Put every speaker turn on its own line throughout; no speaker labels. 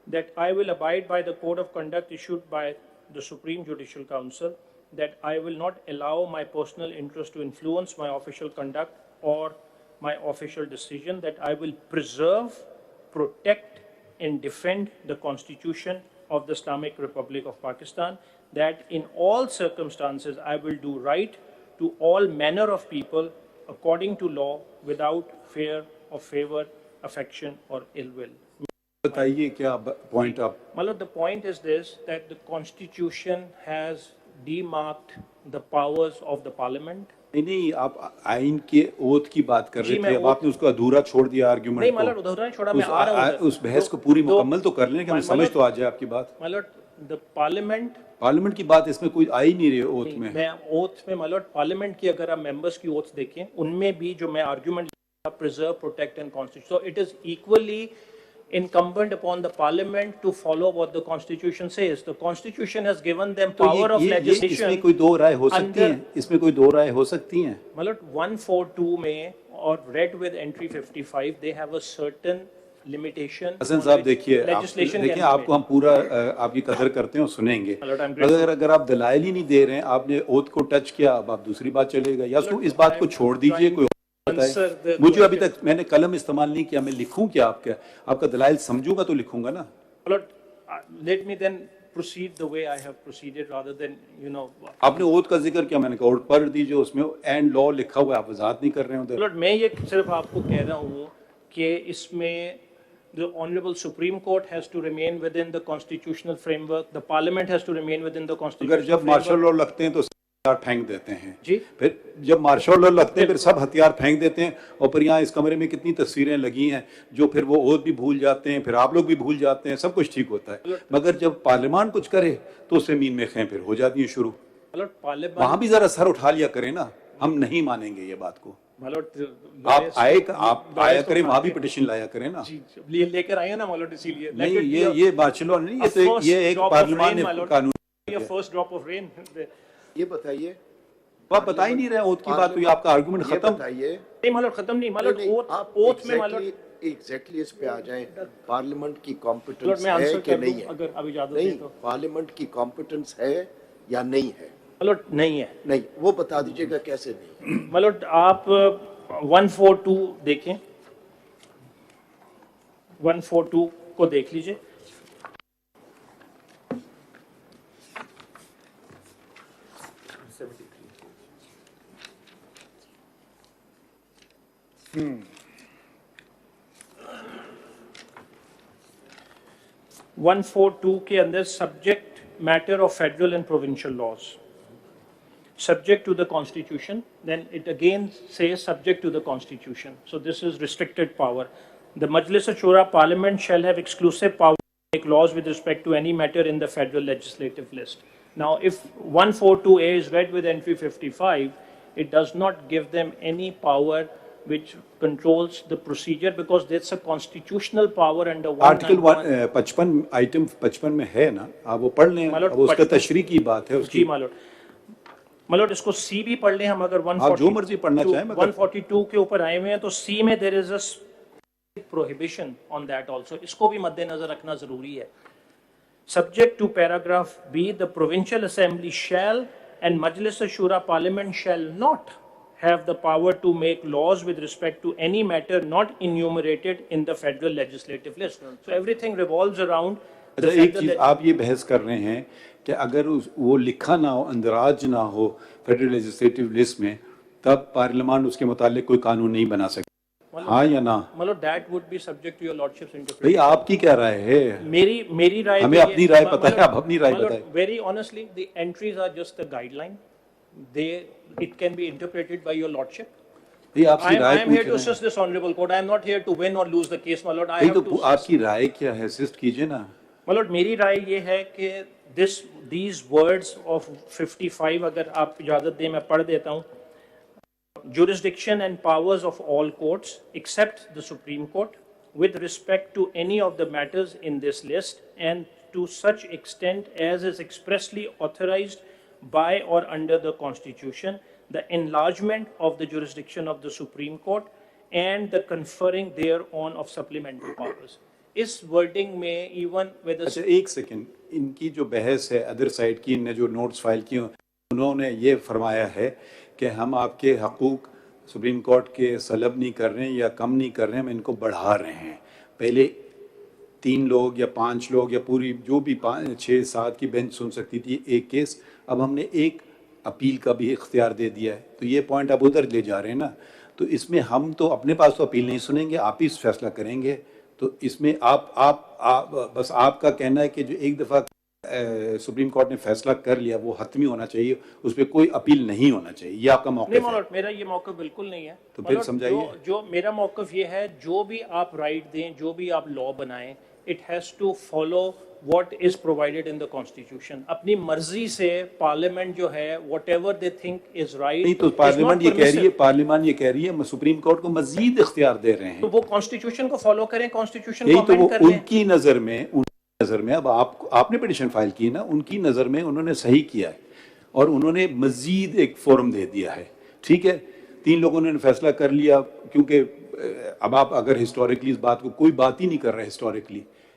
that I will abide by the code of conduct issued by the Supreme Judicial Council, that I will not allow my personal interest to influence my official conduct or my official decision, that I will preserve, protect, and defend the Constitution of the Islamic Republic of Pakistan, that in all circumstances I will do right to all manner of people according to law without fear of favor, affection or ill will.
बताइए क्या point आप?
Malad, the point is this, that the Constitution has demarked the powers of the Parliament.
नहीं, आप आइन के oath की बात कर रहे थे, अब आपने उसको अधूरा छोड़ दिया आर्गुमेंट
नहीं
को।
मलट अधूरा नहीं छोड़ा, मैं आ रहा हूँ
उस बहस को पूरी मुकम्मल तो कर लें कि हमें समझ तो आ जाए आपकी बात।
मलट द पार्लियामेंट
की बात इसमें कोई आ ही नहीं रही ओथ में।
मैं ओथ में मलट पार्लियामेंट की अगर आप मेंबर्स की ओथ देखें, उनमें भी जो मैं argument preserve, protect and constitution, so it is equally incumbent upon the parliament to follow what the constitution says. The constitution has given them power of legislation.
इसमें कोई दो राय हो सकती है, इसमें कोई दो राय हो सकती हैं।
मतलब 142 में और read with entry 55 they have a certain limitation.
Hasan साहब देखिए आपको हम पूरा आपकी कदर करते हैं और सुनेंगे, अगर आप दलाइल ही नहीं दे रहे हैं, आपने ओथ को टच किया, अब आप दूसरी बात चलेगा, या तो इस बात को छोड़ दीजिए। कोई मुझे अभी तक मैंने कलम इस्तेमाल नहीं किया, मैं लिखूं क्या आपका दलाइल समझूंगा तो लिखूंगा ना।
Let me then proceed the way I have proceeded rather than
आपने ओथ का जिक्र किया, मैंने कहा ओथ पढ़ दीजिए, उसमें एंड लॉ लिखा हुआ है, आप वजाहत नहीं कर रहे हैं उधर।
मैं ये सिर्फ आपको कह रहा हूँ कि इसमें the Honorable Supreme Court has to remain within the constitutional framework, the Parliament has to remain within the constitutional
framework। अगर जब मार्शल लॉ लगते हैं तो हथियार फेंक देते हैं
जी,
फिर जब मार्शल लॉ लगते हैं फिर सब हथियार फेंक देते हैं, और फिर यहाँ इस कमरे में कितनी तस्वीरें लगी हैं जो फिर वो ओथ भी भूल जाते हैं, फिर आप लोग भी भूल जाते हैं, सब कुछ ठीक होता है, मगर जब पार्लियामान कुछ करे तो उससे मीन में खें फिर हो जाती है शुरू। वहां भी जरा सर उठा लिया करें ना, हम नहीं मानेंगे ये बात को। आप आया करें, वहां भी पिटिशन लाया करें ना,
लेकर आए ना मलोट, इसीलिए
नहीं ये मार्शल लॉ नहीं, ये एक पार्लियामान ने कानून।
First drop of rain.
ये बताइए,
आप बता ही नहीं रहे ओथ की बात, हुई आपका आर्गुमेंट खत्म।
नहीं मलोट खत्म नहीं, मलोट ओथ में मलोट
एग्जैक्टली इस पे आ जाएं, पार्लियामेंट की कॉम्पिटेंस है कि नहीं है?
अगर अभी इजाजत
नहीं,
दें तो
पार्लियामेंट की कॉम्पिटेंस है या नहीं है?
मलोट नहीं है।
नहीं, वो बता दीजिएगा कैसे नहीं।
मलोट आप 142 देखें, 142 को देख लीजिए। वन 142 के अंदर subject matter of federal and provincial laws, subject to the constitution, then it again says subject to the constitution. So this is restricted power. The Majlis Shura Parliament shall have exclusive power to make laws with respect to any matter in the federal legislative list. Now if 142A is read with entry 55, it does not give them any power which controls the procedure, because that's a constitutional power under
article 55 item 55 में है ना, आप वो पढ़ लें, उसका तशरीह की बात है उसकी।
मतलब इसको सी भी पढ़ लें हम, अगर 142
जो मर्जी पढ़ना चाहें,
142 के ऊपर आए हुए हैं तो सी में there is a prohibition on that also, इसको भी मद्देनजर रखना जरूरी है। Subject to paragraph B, the provincial assembly shall and Majlis Shura parliament shall not have the power to make laws with respect to any matter not enumerated in the federal legislative list. So everything revolves around the
एक चीज आप ये बहस कर रहे हैं कि अगर वो लिखा ना हो, अंदराज ना हो फेडरल लेजिस्लेटिव लिस्ट में, तब पार्लियामान उसके मुतालिक कोई कानून नहीं बना सकता, हाँ या ना?
मतलब that would be subject to your lordship's interpretation.
भाई आपकी क्या राय है?
मेरी राय,
हमें अपनी राय पता है, आप अपनी राय बताएं।
Very honestly, the entries are just a guideline. It can be interpreted by your lordship. I am here to assist this honorable court. I am not here to win or lose the case, my lord. I have to.
आपकी राय क्या है? Assist कीजिए ना।
My lord, मेरी राय ये है कि these words of 55, अगर आप इजाजत दें मैं पढ़ देता हूँ। Jurisdiction and powers of all courts except the Supreme Court with respect to any of the matters in this list and to such extent as is expressly authorized by or under the Constitution, the enlargement of the jurisdiction of the Supreme Court and the conferring thereon of supplementary powers. इस wording में even with
अच्छा एक second, इनकी जो बहस है other side की, इनने जो नोट्स फाइल किए उन्होंने ये फरमाया है कि हम आपके हकूक सुप्रीम कोर्ट के सलब नहीं कर रहे हैं या कम नहीं कर रहे हैं, हम इनको बढ़ा रहे हैं। पहले 3 लोग या 5 लोग या पूरी जो भी 5, 6, 7 की बेंच सुन सकती थी एक केस, अब हमने एक अपील का भी इख्तियार दे दिया है। तो ये पॉइंट आप उधर ले जा रहे हैं ना, तो इसमें हम तो अपने पास तो अपील नहीं सुनेंगे, आप ही फैसला करेंगे। तो इसमें आप बस आपका कहना है कि जो एक दफ़ा सुप्रीम कोर्ट ने फैसला कर लिया वो हतमी होना चाहिए, उस पर कोई अपील नहीं होना चाहिए, ये आपका मौक़िफ़ है?
नहीं, मेरा ये मौक़िफ़ बिल्कुल नहीं है।
तो फिर समझाइए।
जो मेरा मौक़िफ़ ये है, जो भी आप राइट दें, जो भी आप लॉ बनाएं, it has to follow what is provided in the constitution. अपनी मर्जी से पार्लियामेंट जो है whatever they think is right,
नहीं तो पार्लियामेंट ये कह रही है सुप्रीम कोर्ट को मजीद इख्तियार दे रहे हैं।
तो वो कॉन्स्टिट्यूशन को फॉलो करें, कॉन्स्टिट्यूशन
यही
को
तो वो
अमेंड कर लें।
उनकी नज़र में अब आपने पिटीशन फाइल की ना, उनकी नज़र में उन्होंने सही किया है और उन्होंने मजीद एक फोरम दे दिया है। ठीक है, 3 लोगों ने फैसला कर लिया, क्योंकि अब आप अगर हिस्टोरिकली इस बात को कोई बात ही नहीं कर रहा है,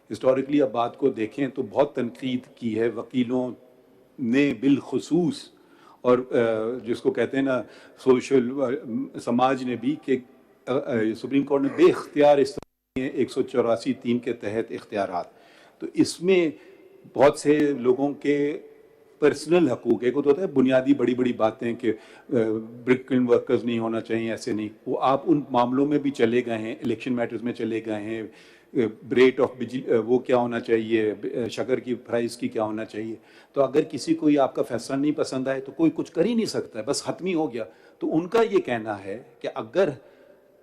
हिस्टोरिकली अब बात को देखें तो बहुत तनकीद की है वकीलों ने बिलखुसूस, और जिसको कहते हैं ना सोशल समाज ने भी, कि सुप्रीम कोर्ट ने बेख्तियार इस्तेमाल किए 184(3) के तहत इख्तियारात। तो इसमें बहुत से लोगों के पर्सनल हकूक, एक होता है बुनियादी बड़ी बड़ी बातें कि ब्रिक किल्न वर्कर्स नहीं होना चाहिए, ऐसे नहीं, वो आप उन मामलों में भी चले गए हैं, इलेक्शन मैटर्स में चले गए हैं, रेट ऑफ वो क्या होना चाहिए, शक्कर की प्राइस की क्या होना चाहिए। तो अगर किसी को ये आपका फैसला नहीं पसंद आए तो कोई कुछ कर ही नहीं सकता है, बस खत्म ही हो गया। तो उनका ये कहना है कि अगर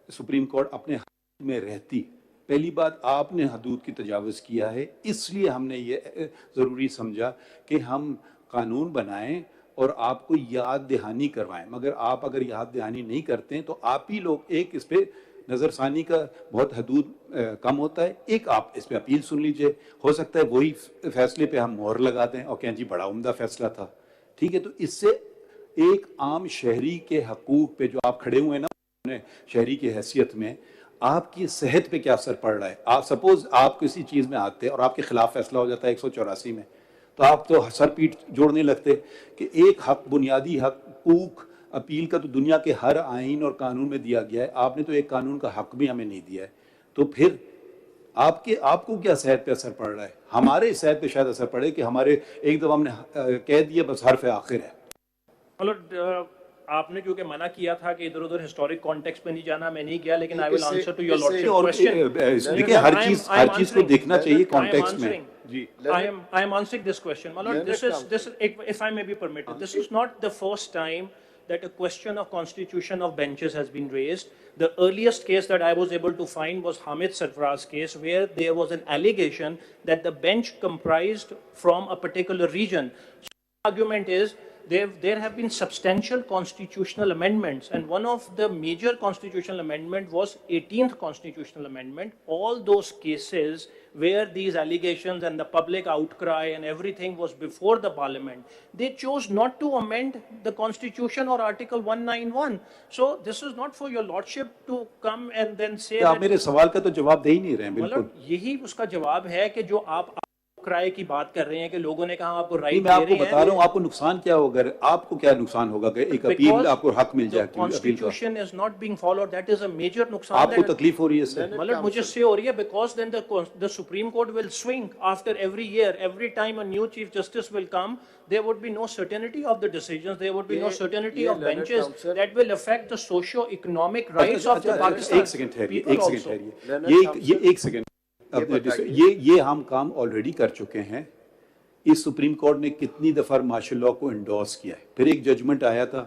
सुप्रीम कोर्ट अपने हद में रहती, पहली बात आपने हदूद की तजावुज़ किया है, इसलिए हमने ये ज़रूरी समझा कि हम कानून बनाएं और आपको याद दहानी करवाएं, मगर आप अगर याद दहानी नहीं करते हैं तो आप ही लोग, एक इस पर नज़रसानी का बहुत हदूद कम होता है, एक आप इस पर अपील सुन लीजिए, हो सकता है वही फैसले पे हम मोहर लगा दें और कहें जी बड़ा उम्दा फैसला था। ठीक है, तो इससे एक आम शहरी के हकूक पे जो आप खड़े हुए ना शहरी की हैसियत में, आपकी सेहत पे क्या असर पड़ रहा है। आप सपोज आप किसी चीज़ में आते और आपके खिलाफ फैसला हो जाता है 184 में, तो आप तो सर पीठ जोड़ने लगते कि एक हक, बुनियादी हकूक, अपील का तो दुनिया के हर आइन और कानून में दिया गया है, आपने तो एक कानून का हक भी हमें नहीं दिया है। तो फिर आपको क्या सेहत पे असर पड़ रहा है? हमारे सेहत पे शायद असर पड़े कि हमारे एक दफ़ा हमने कह दिया बस हर्फ आखिर है।
मतलब आपने क्योंकि मना किया था कि इधर उधर हिस्टोरिक कॉन्टेक्स्ट में नहीं जाना, मैं नहीं गया, लेकिन I will answer to your lordship question.
देखिए हर चीज को देखना चाहिए कॉन्टेक्स्ट में। जी,
I am answering this question. My lord, this is if I may be permitted, this is not the first time that a question of constitution of benches has been raised. The earliest case that I was able to find was Hamid Sarfaraz's case, where there was an allegation that the bench comprised from a particular region. So the argument is there have been substantial constitutional amendments, and one of the major constitutional amendment was 18th constitutional amendment. All those cases where these allegations and the public outcry and everything was before the parliament, they chose not to amend the constitution or article 191. So this is not for your lordship to come and then say
आप मेरे सवाल का तो जवाब दे ही नहीं रहे हैं। बिल्कुल
यही उसका जवाब है कि जो आप क्राई की बात कर रहे हैं कि लोगों ने कहा आपको राइट
मैं आपको बता रहा हूँ आपको नुकसान क्या होगा, आपको क्या नुकसान होगा कि एक अपील आपको हक मिल जाए।
Constitution is not being followed, that is a major नुकसान।
आपको तकलीफ हो रही है इससे?
मतलब मुझे से हो रही है because then the Supreme Court will swing after every year, every time a new chief justice will come, there would be no certainty of the decisions, there would be no certainty of benches that will affect the socio-economic rights of the Pakistan.
एक second ठहरिए, एक second ये हम काम already कर चुके हैं। इस supreme court ने कितनी दफ़ा मार्शल लॉ को इंडोर्स किया है, फिर एक जजमेंट आया था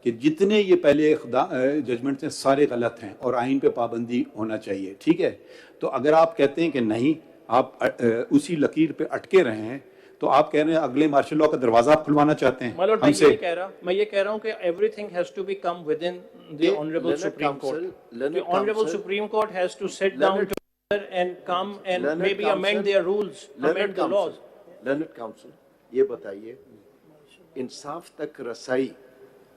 कि जितने ये पहले जजमेंट हैं सारे गलत हैं और आइन पे पाबंदी होना चाहिए। ठीक है, तो अगर आप कहते हैं कि नहीं, आप उसी लकीर पे अटके रहे हैं, तो आप कह रहे हैं अगले मार्शल लॉ का दरवाजा आप खुलवाना चाहते हैं हमसे।
मैं ये कह रहा हूं कि everything has to be come within the honourable Supreme Court. The honourable Supreme Court has to sit down and come and maybe amend their rules, amend the laws.
Learned Council, ये बताइए, इंसाफ तक रसाई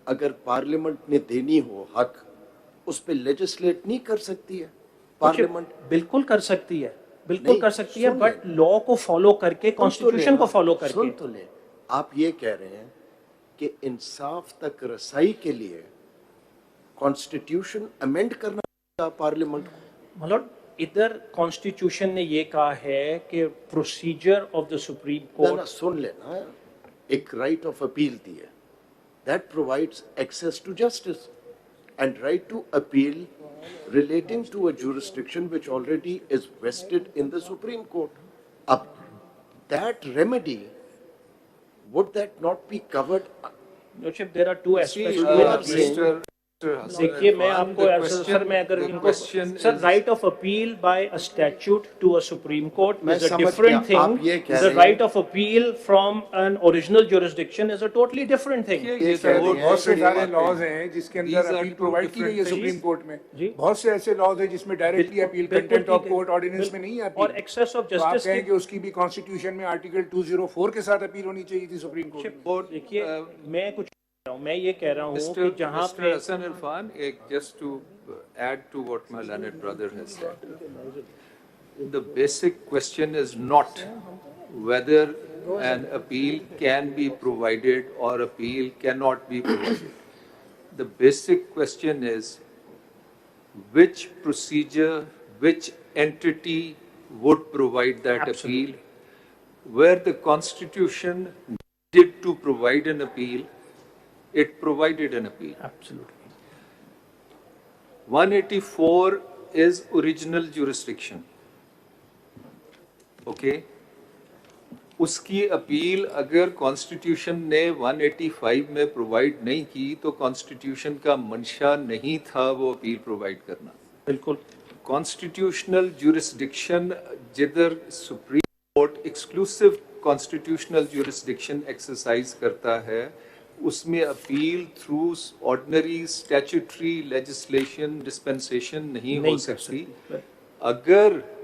अगर parliament ने देनी हो हक, उस पे लेजिस्लेट नहीं कर सकती है? पार्लियामेंट
बिल्कुल कर सकती है, बिल्कुल
नहीं,
कर सकती है,
सुन
बट
ले।
लॉ को फॉलो करके,
सुन तो
कॉन्स्टिट्यूशन
ले
को
ना,
फॉलो
सुन
करके।
तो ले। आप ये कह रहे हैं कि इंसाफ तक रसाई के लिए कॉन्स्टिट्यूशन अमेंड करना पड़ेगा पार्लियामेंट को।
मतलब इधर कॉन्स्टिट्यूशन ने ये कहा है कि प्रोसीजर ऑफ द सुप्रीम
ना
कोर्ट,
सुन लेना, एक राइट ऑफ अपील दी है, that provides access to justice and right to appeal relating to a jurisdiction which already is vested in the Supreme Court. Up that remedy, would that not be covered?
Lordship, there are two
See,
aspects.
you are saying-
Mr. Hassan
देखिए मैं
Irfan,
आपको
the
sir मैं अगर
the
इनको
question
sir
is-
right of appeal by a statute to a Supreme Court
मैं
is a
समझ
different
गया, आप
थिंग,
ये कह
द
रहे हैं-
right of appeal from an original jurisdiction is a totally different thing.
ये
कह
तो
रहे हैं
बहुत से
कि
सारे
बातें-
लॉज हैं जिसके
These
अंदर
are
अपील
two
प्रोवाइड की गई है
different
सुप्रीम
things.
कोर्ट में।
जी।
बहुत से ऐसे लॉज हैं जिसमें directly appeal, contempt of court ordinance में नहीं है अपील।
और एक्सेस ऑफ
तो आप
जस्टिस
कहें कि उसकी भी कॉन्स्टिट्यूशन में आर्टिकल 204 के साथ अपील होनी चाहिए थी सुप्रीम कोर्ट में।
देखिए मैं कुछ कह रहा हूं, मैं ये कह रहा हूँ कि
Mr.
जहाँ
Mr.
पे
Hassan Irfan, just to add to what my learned brother has said, the basic question is not whether an appeal can be provided or appeal cannot be provided. The basic question is which procedure, which entity would provide that appeal, where the Constitution needed to provide an appeal, it provided an appeal.
Absolutely.
184 is original jurisdiction. Okay? उसकी appeal अगर constitution ने 185 में provide नहीं की तो constitution का मंशा नहीं था वो अपील प्रोवाइड करना।
बिल्कुल
कॉन्स्टिट्यूशनल ज्यूरिसडिक्शन जिधर supreme court exclusive constitutional jurisdiction exercise करता है उसमें appeal through ordinary statutory legislation dispensation नहीं हो सकती। अगर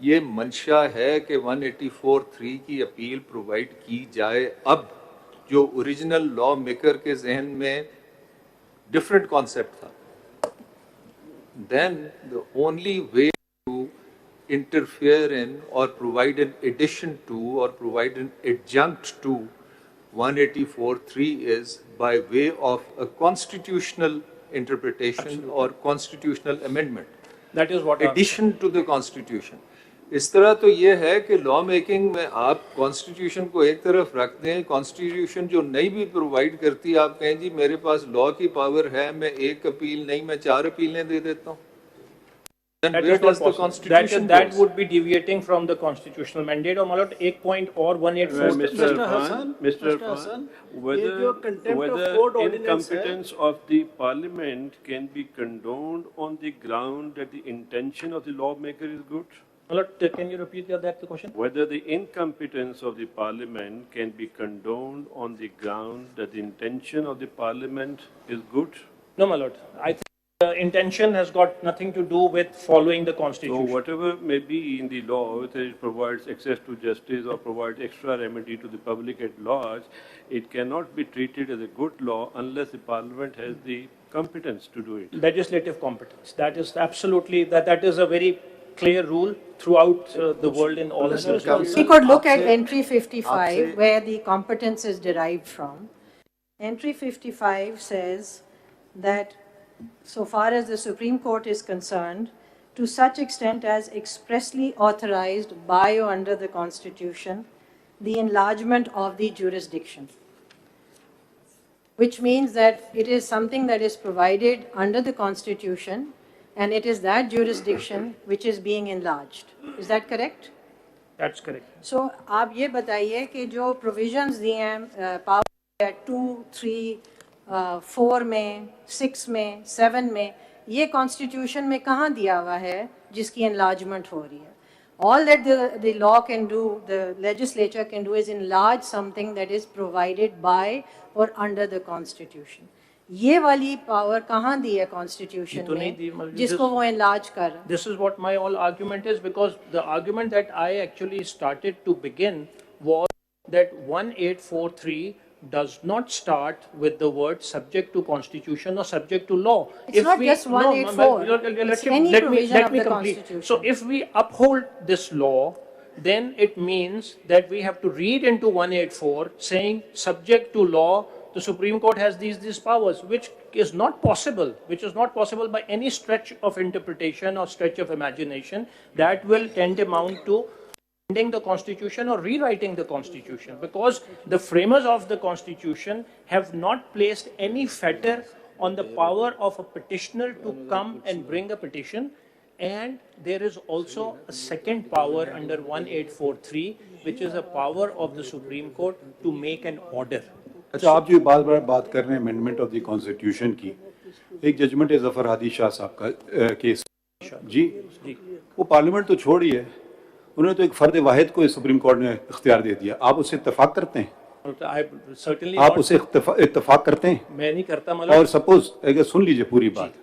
ये मंशा है कि 184(3) की अपील प्रोवाइड की जाए, अब जो ओरिजिनल लॉ मेकर के जहन में डिफरेंट कॉन्सेप्ट था, then the only way to interfere in or provide an addition to or provide an adjunct to 184(3) is by way of a constitutional interpretation or constitutional amendment.
that is what
Addition to the constitution. इस तरह तो ये है कि law making में आप constitution को एक तरफ रख दें, कॉन्स्टिट्यूशन जो नहीं भी प्रोवाइड करती आप कहें जी मेरे पास लॉ की पावर है, मैं एक अपील नहीं मैं 4 अपीलें दे देता हूँ। Then
that
where
is not
does the
possible.
constitution
that
goes?
would be deviating from the constitutional mandate और मतलब एक point और 184
Mr. Irfan, whether incompetence of the parliament can be condoned on the ground that the intention of the lawmaker is good?
मतलब can you repeat that the question?
Whether the incompetence of the parliament can be condoned on the ground that the intention of the parliament is good?
No, my lord. I think the intention has got nothing to do with following the
So
constitution.
whatever may be in the law, whether it provides access to justice or provides extra remedy to the public at large, it cannot be treated as a good law unless the parliament has the competence to do it.
Legislative competence. That is absolutely, that is a very clear rule throughout the world in all
Council-
We could look at
आपसे-
entry 55,
आपसे-
where the competence is derived from. Entry 55 says that so far as the Supreme Court is concerned, to such extent as expressly authorized by or under the Constitution, the enlargement of the jurisdiction. Which means that it is something that is provided under the Constitution, and it is that jurisdiction which is being enlarged. Is that correct?
That's correct.
So, आप ये बताइए कि जो provisions दिए हैं power 2, 3, 4 में, 6 में, 7 में, ये constitution में कहाँ दिया हुआ है जिसकी enlargement हो रही है? All that the law can do, the legislature can do is enlarge something that is provided by or under the constitution. ये वाली power कहाँ दी है constitution
नहीं दी,
में
मतलब
जिसको वो enlarge कर रहा है?
This is what my whole argument is, because the argument that I actually started to begin was that 1843 does not start with the word subject to constitution or subject to law.
It's not just 184. It's any provision of the
complete.
Constitution.
So if we uphold this law, then it means that we have to read into 184 saying subject to law, the Supreme Court has these powers, which is not possible, by any stretch of interpretation or stretch of imagination. That will tend amount to amending the Constitution or rewriting the Constitution, because the framers of the Constitution have not placed any fetter on the power of a petitioner to come and bring a petition. And there is also a second power under 1843, which is a power of the Supreme Court to make an order.
अच्छा, आप जो बात कर रहे हैं amendment of the constitution की, एक judgement है जफर हादी शाह साहब का केस जी, वो पार्लियामेंट तो छोड़िए, उन्होंने तो एक फर्द वाहिद को सुप्रीम कोर्ट ने इख्तियार दे दिया। आप उससे इत्तेफाक करते हैं? आप उससे इत्तेफाक करते हैं?
मैं नहीं करता। मतलब
और सपोज अगर सुन लीजिए पूरी बात,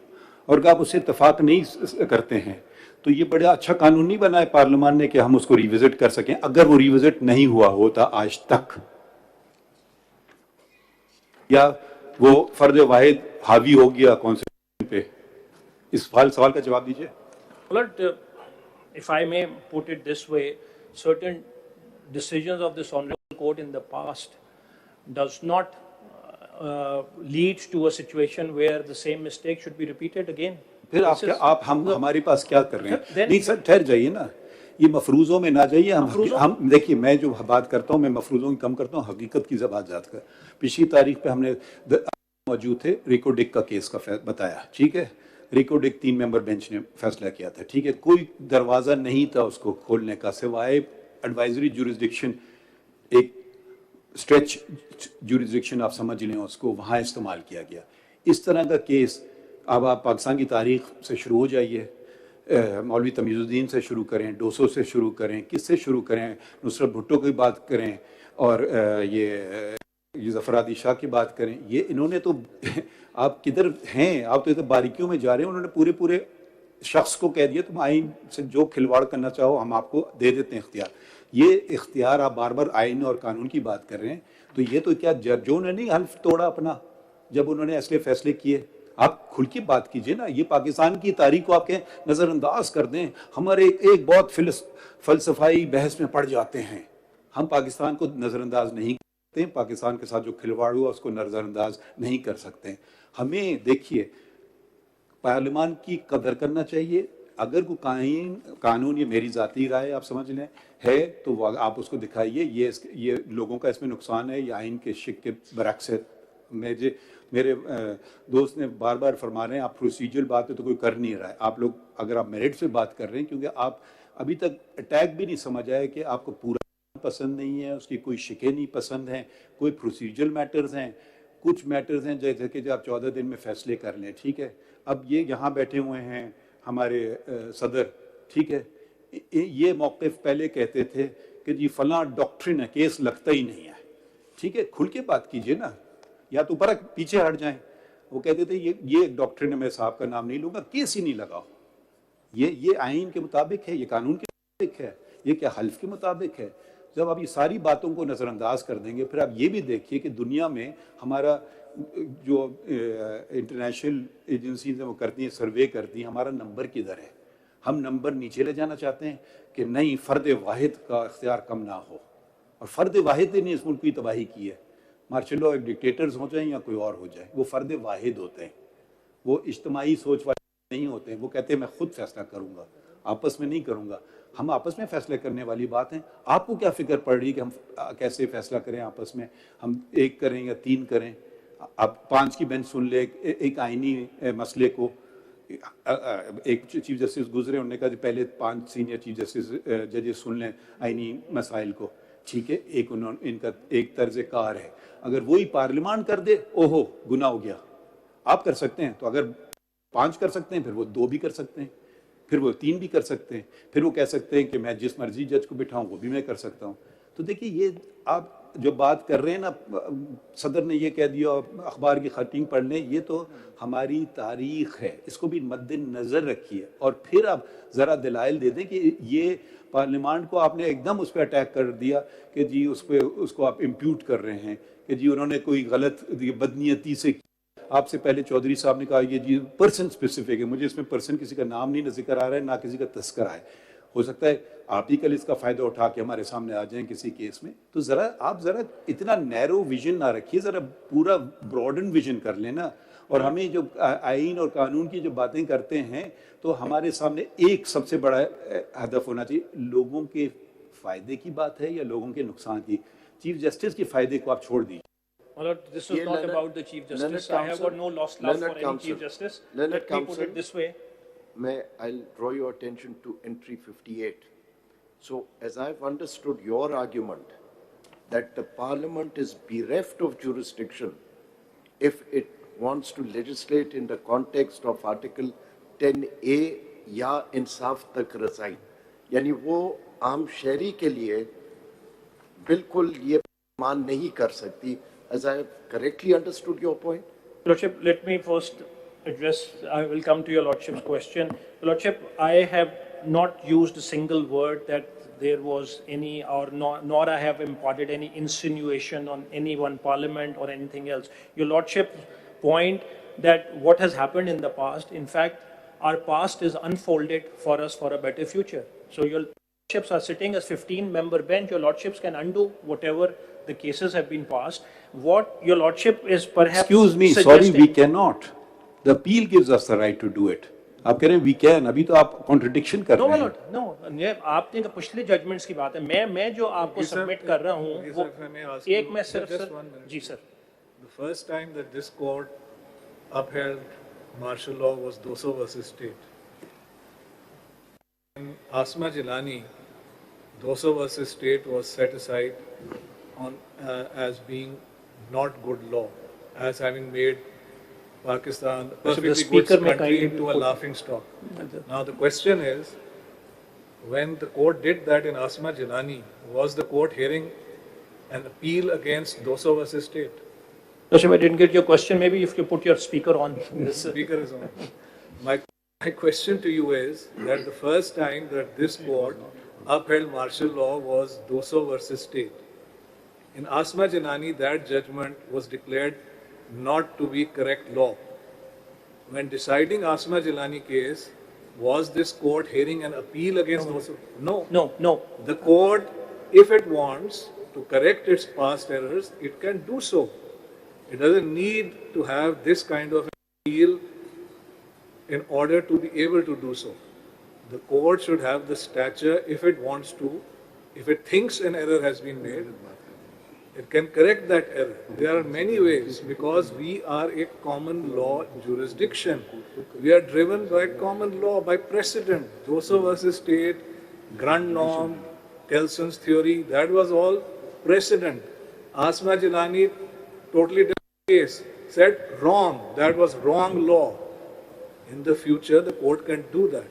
और आप उससे इत्तेफाक नहीं करते हैं तो ये बड़ा अच्छा कानून नहीं बना है पार्लियामान ने कि हम उसको रिविजिट कर सकें, अगर वो रिविजिट नहीं हुआ होता आज तक, या वो फर्द वाहिद हावी हो गया कॉन्स्टिट्यूशन पे? इस सवाल का जवाब दीजिए।
If I may put it this way, certain decisions of this honorable court in the past does not lead to a situation where the same mistake should be repeated again.
फिर आप हमारे पास क्या कर रहे हैं? नहीं सर, ठहर जाइए ना, ये मफरूजों में ना जाइए। हम देखिए, मैं जो बात करता हूँ मैं मफरूजों की कम करता हूँ, हकीकत की बात कर। पिछली तारीख पे हमने मौजूद थे, रिको डिक का केस का बताया, ठीक है। रिको डिक 3 मेंबर बेंच ने फैसला किया था, ठीक है। कोई दरवाज़ा नहीं था उसको खोलने का सिवाय एडवाइजरी जुरिस्डिक्शन, एक स्ट्रेच जुरिस्डिक्शन आप समझ लें उसको, वहाँ इस्तेमाल किया गया। इस तरह का केस अब आप पाकिस्तान की तारीख से शुरू हो जाइए, मौलवी तमीज़ुद्दीन से शुरू करें, डोसो से शुरू करें, किससे शुरू करें, नुसरत भुट्टो की बात करें, और ये जफर हादी शाह की बात करें। ये इन्होंने तो आप किधर हैं? आप तो इधर बारीकियों में जा रहे हैं। उन्होंने पूरे शख्स को कह दिया तुम आइन से जो खिलवाड़ करना चाहो हम आपको दे देते हैं इख्तियार। ये इख्तियार आप बार बार आइन और कानून की बात कर रहे हैं, तो ये तो क्या जजों ने नहीं हल्फ तोड़ा अपना जब उन्होंने ऐसे फैसले किए? आप खुल की बात कीजिए ना। ये पाकिस्तान की तारीख को आपके नज़रअंदाज कर दें। हमारे एक बहुत फलसफाई बहस में पड़ जाते हैं। हम पाकिस्तान को नज़रअंदाज नहीं करते हैं, पाकिस्तान के साथ जो खिलवाड़ हुआ उसको नज़रअंदाज नहीं कर सकते। हमें देखिए, पार्लियामान की कदर करना चाहिए। अगर कोई कानून, ये मेरी ज़ाती राय आप समझ लें, है तो आप उसको दिखाइए, ये लोगों का इसमें नुकसान है, ये आइन के शिक के बरक्स है। मेरे दोस्त ने बार बार फरमा रहे हैं आप प्रोसीजरल बात है तो कोई कर नहीं रहा है। आप लोग अगर आप मेरिट से बात कर रहे हैं, क्योंकि आप अभी तक अटैक भी नहीं समझ आए कि आपको पूरा पसंद नहीं है, उसकी कोई शिकें नहीं पसंद हैं, कोई प्रोसीजरल मैटर्स हैं, कुछ मैटर्स हैं जैसे कि जो आप 14 दिन में फैसले कर लें, ठीक है। अब ये यहाँ बैठे हुए हैं हमारे सदर, ठीक है, ये मौक़िफ़ पहले कहते थे कि जी फलां डॉक्ट्रिन है, केस लगता ही नहीं है, ठीक है। खुल के बात कीजिए ना, या तो ऊपर पीछे हट जाएं। वो कहते थे ये डॉक्ट्रिन है, मैं साहब का नाम नहीं लूँगा, केस ही नहीं लगाओ। ये आइन के मुताबिक है, ये कानून के मुताबिक है, ये क्या हल्फ के मुताबिक है? जब आप ये सारी बातों को नज़रअंदाज कर देंगे, फिर आप ये भी देखिए कि दुनिया में हमारा जो इंटरनेशनल एजेंसीज हैं वो करती हैं, सर्वे करती हैं, हमारा नंबर किधर है? हम नंबर नीचे ले जाना चाहते हैं कि नहीं, फ़र्द वाहिद का इख्तियार कम ना हो। और फ़र्द वाहिद ने इस मुल्क की तबाही की है। मार्शल एक डिक्टेटर्स हो जाएं या कोई और हो जाए, वो फ़र्द वाहिद होते हैं, वो इज्तिमाई सोच वाले नहीं होते हैं। वो कहते हैं मैं खुद फैसला करूँगा, आपस में नहीं करूँगा। हम आपस में फैसले करने वाली बात है। आपको क्या फ़िक्र पड़ रही है कि हम कैसे फैसला करें आपस में? हम 1 करें या 3 करें? आप 5 की बेंच सुन ले एक आइनी मसले को। एक चीफ जस्टिस गुजरे, उन्होंने कहा पहले 5 सीनियर चीफ जस्टिस जजेस सुन लें आइनी मसाइल को, ठीक है। इनका एक तर्ज कार है। अगर वही पार्लियामान कर दे, ओहो गुनाह हो गया। आप कर सकते हैं तो अगर 5 कर सकते हैं, फिर वो 2 भी कर सकते हैं, फिर वो 3 भी कर सकते हैं, फिर वो कह सकते हैं कि मैं जिस मर्जी जज को बिठाऊं वो भी मैं कर सकता हूं। तो देखिए, ये आप जो बात कर रहे हैं ना, सदर ने ये कह दिया, अखबार की खतीम पढ़ लें, ये तो हमारी तारीख है, इसको भी मद्देनजर रखिए और फिर आप ज़रा दलाइल दे दें कि ये पार्लियामान को आपने एकदम उस पर अटैक कर दिया कि जी उसको आप इम्प्यूट कर रहे हैं कि जी उन्होंने कोई गलत बदनीयती से। आपसे पहले चौधरी साहब ने कहा ये जी पर्सन स्पेसिफिक है, मुझे इसमें पर्सन किसी का नाम नहीं जिक्र आ रहा है, ना किसी का तस्करा है। हो सकता है आप ही कल इसका फ़ायदा उठा के हमारे सामने आ जाएं किसी केस में। तो ज़रा आप ज़रा इतना नैरो विजन ना रखिए, ज़रा पूरा ब्रॉडन विजन कर लेना। और हमें जो आइन और कानून की जो बातें करते हैं, तो हमारे सामने एक सबसे बड़ा हदफ होना चाहिए, लोगों के फ़ायदे की बात है या लोगों के नुकसान की। चीफ जस्टिस के फ़ायदे को आप छोड़ दीजिए।
Well, this was not about the Chief Justice. I have got no lost love for any Chief Justice. Let me put it this way.
I'll draw your attention to entry 58. So, as I've understood your argument, that the Parliament is bereft of jurisdiction if it wants to legislate in the context of Article 10A या इंसाफ तक रसाई, यानी वो आम शहरी के लिए बिल्कुल ये मान नहीं कर सकती. As I have correctly understood your point?
Lordship, let me first address, I will come to your Lordship's question. Lordship, I have not used a single word that there was any, or nor I have imparted any insinuation on any one parliament or anything else. Your Lordship's point that what has happened in the past, in fact, our past is unfolded for us for a better future. So your Lordships are sitting as 15-member bench. Your Lordships can undo whatever the cases have been passed. What your Lordship is perhaps
Excuse me, sorry, we cannot. The appeal gives us the right to do it. आप कह रहे हैं we can, अभी तो आप contradiction कर रहे हैं.
No, ये आपने तो पिछले judgments की बात है. मैं जो आपको submit कर रहा हूँ, वो एक मैं सिर्फ जी sir.
The first time that this court upheld martial law was Doso versus State. In Asma Jilani, Doso versus State was set aside on as being not good law, as having made Pakistan a perfectly good country into a laughing stock. Now the question is, when the court did that in Asma Jilani, was the court hearing an appeal against Doso versus State?
Lordship, I didn't get your question. Maybe if you put your speaker on.
Speaker is on. My question to you is that the first time that this court upheld martial law was Doso versus State. In Asma Jilani, that judgment was declared not to be correct law. When deciding Asma Jilani case, was this court hearing an appeal against Doso?
No.
The court, if it wants to correct its past errors, it can do so. It doesn't need to have this kind of appeal in order to be able to do so. The court should have the stature, if it wants to, if it thinks an error has been made, it can correct that error. There are many ways, because we are a common law jurisdiction. We are driven by common law, by precedent. Doso versus State, Grand Norm, Tellson's theory, that was all precedent. Asma Jilani, totally different case, said wrong, that was wrong law. In the future, the court can do that.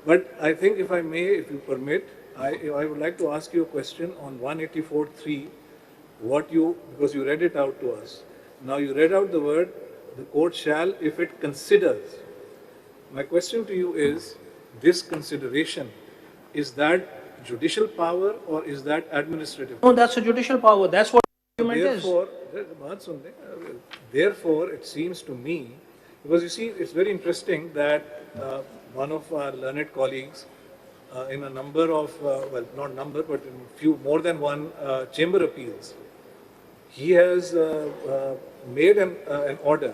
But I think, if I may, if you permit, I would like to ask you a question on 184.3. Because you read it out to us. Now you read out the word, the court shall, if it considers. My question to you is, this consideration, is that judicial power or is that administrative?
No, that's a judicial power. That's what the argument is.
Therefore, it seems to me, because you see, it's very interesting that one of our learned colleagues in a number of, well, not number, but in few, more than one chamber appeals, he has made an order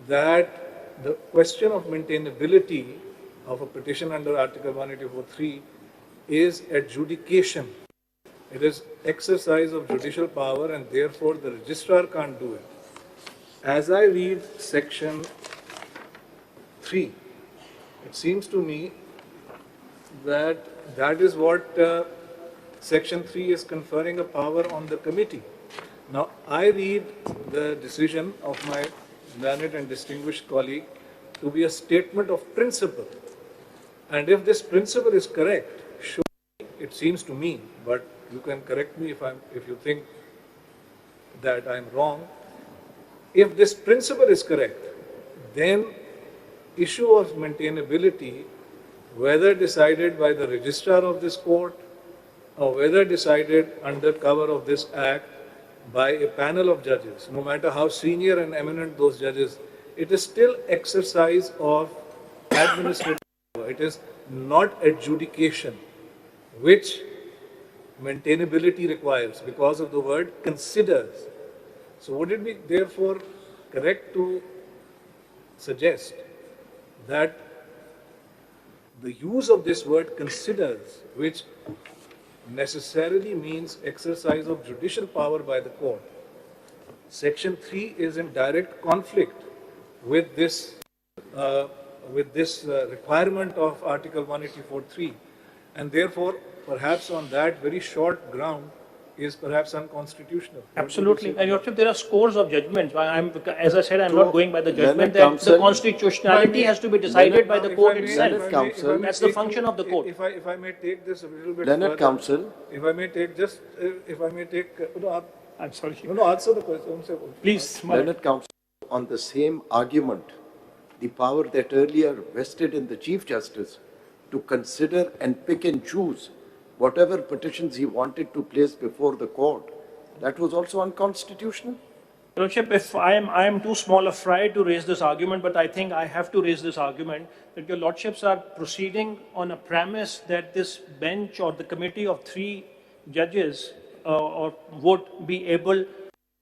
that the question of maintainability of a petition under Article 184.3 is adjudication. It is exercise of judicial power, and therefore the registrar can't do it. As I read section 3, it seems to me that that is what section 3 is conferring a power on the committee. Now, I read the decision of my learned and distinguished colleague to be a statement of principle. And if this principle is correct, surely it seems to me, but you can correct me if you think that I'm wrong. If this principle is correct, then issue of maintainability, whether decided by the registrar of this court or whether decided under cover of this act by a panel of judges, no matter how senior and eminent those judges, it is still exercise of administrative power. It is not adjudication, which maintainability requires because of the word considers. So would it be therefore correct to suggest that the use of this word considers, which necessarily means exercise of judicial power by the court, Section 3 is in direct conflict with this requirement of Article 184.3, and therefore, perhaps on that very short ground, is perhaps unconstitutional.
Absolutely. And Your Worship, there are scores of judgments. As I said, I'm
So,
not going by the judgment
Leonard
that the
Counsel-
constitutionality has to be decided by the court itself.
Leonard Counsel-
That's the function of the court.
If I may take this a little bit
Leonard
further,
Counsel,
if I may take just, if I may take,
I'm sorry.
answer the question.
Please, Malak.
Leonard Counsel, on the same argument, the power that earlier vested in the Chief Justice to consider and pick and choose whatever petitions he wanted to place before the court, that was also unconstitutional?
Your Lordship, if I am too small a fry to raise this argument, but I think I have to raise this argument that Your Lordships are proceeding on a premise that this bench or the committee of 3 judges or would be able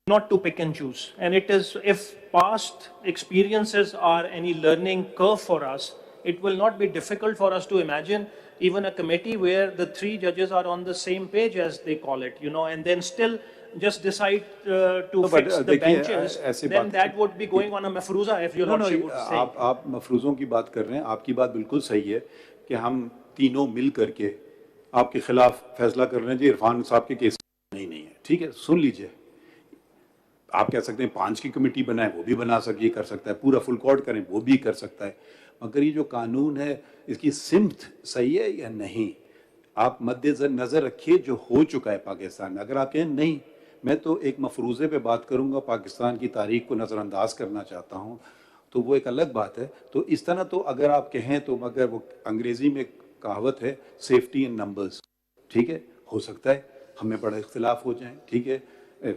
not to pick and choose. And it is, if past experiences are any learning curve for us, it will not be difficult for us to imagine even a committee where the 3 judges are on the same page, as they call it, and then still just decide to fix the benches, then that would be going on a mafruza, if Your Lordship would say.
आप मफरूज़ों की बात कर रहे हैं, आपकी बात बिल्कुल सही है कि हम तीनों मिल करके आपके खिलाफ फैसला कर रहे हैं जी इरफान साहब के केस नहीं है, ठीक है, सुन लीजिए। आप कह सकते हैं 5 की कमेटी बनाए, वो भी बना सकती कर सकता है, पूरा फुल कोर्ट करें, वो भी कर सकता है, मगर ये जो कानून है इसकी सिमत सही है या नहीं, आप मद्देनजर रखिए जो हो चुका है पाकिस्तान में। अगर आप कहें नहीं, मैं तो एक मफरूज़े पे बात करूंगा, पाकिस्तान की तारीख को नज़रअंदाज करना चाहता हूं, तो वो एक अलग बात है। तो इस तरह तो अगर आप कहें तो, मगर वो अंग्रेजी में कहावत है सेफ्टी इन नंबर्स, ठीक है, हो सकता है हमें बड़ा इख्तिलाफ हो जाए, ठीक है,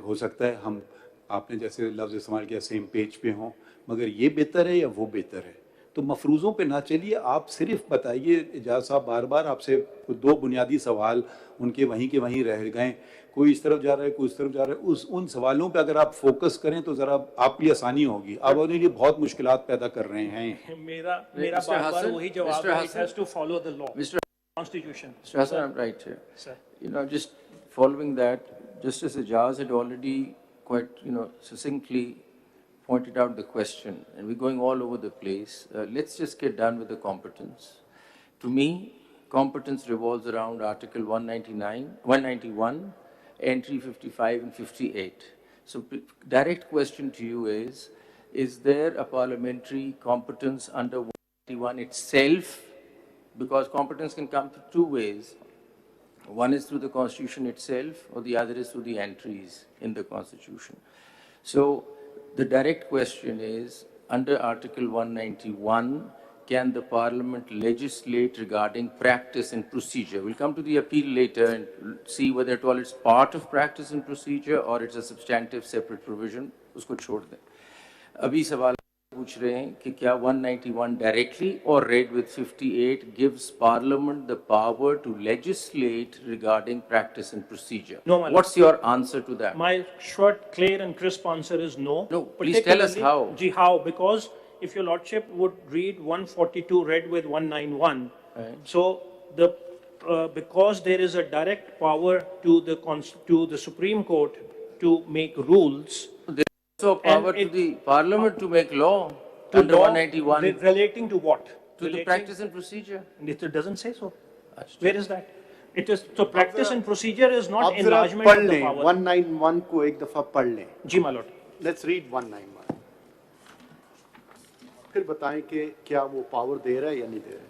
हो सकता है हम, आपने जैसे लफ्ज़ इस्तेमाल किया, सेम पेज पे हों, मगर ये बेहतर है या वो बेहतर है। तो मफरूज़ों पे ना चलिए, आप सिर्फ बताइए। एजाज साहब बार बार आपसे 2 बुनियादी सवाल उनके वहीं के वहीं रह गए, कोई इस तरफ जा रहा है, कोई इस तरफ जा रहा है, उन सवालों पे अगर आप फोकस करें तो ज़रा आपके लिए आसानी होगी। आप उन्हें लिए बहुत मुश्किलात पैदा कर रहे हैं।
मेरा बार-बार वही जवाब है, it has to follow the law, constitution.
Mr. Hassan, I'm right here.
Sir.
Just following that, Justice Ajaz had already quite, succinctly pointed out the question, and we're going all over the place. Let's just get done with the competence. To me, competence revolves around Article 191, entry 55 and 58. So direct question to you is there a parliamentary competence under 191 itself? Because competence can come through 2 ways. One is through the Constitution itself, or the other is through the entries in the Constitution. So the direct question is, under Article 191, can the Parliament legislate regarding practice and procedure? We'll come to the appeal later and see whether at all it's part of practice and procedure or it's a substantive separate provision. Usko chhod dein. Abhi sawal पूछ रहे हैं कि क्या 191 directly or read with 58 gives Parliament the power to legislate regarding practice and procedure?
No, my
What's your answer to that?
My short, clear and crisp answer is no.
No, please tell us how.
How? Because if Your Lordship would read 142 read with 191,
Right.
so because there is a direct power to the Supreme Court to make rules,
So power to the Parliament to make law under
law
191
relating to what?
to the practice and procedure.
It doesn't say so. Where is that? It is so practice and procedure is not
आप जरा
enlargement
पढ़
of the
लें
power.
191 को एक दफा पढ़ लें।
जी my lord.
Let's read 191, फिर बताएं कि क्या वो पावर दे रहा है या नहीं दे रहा है।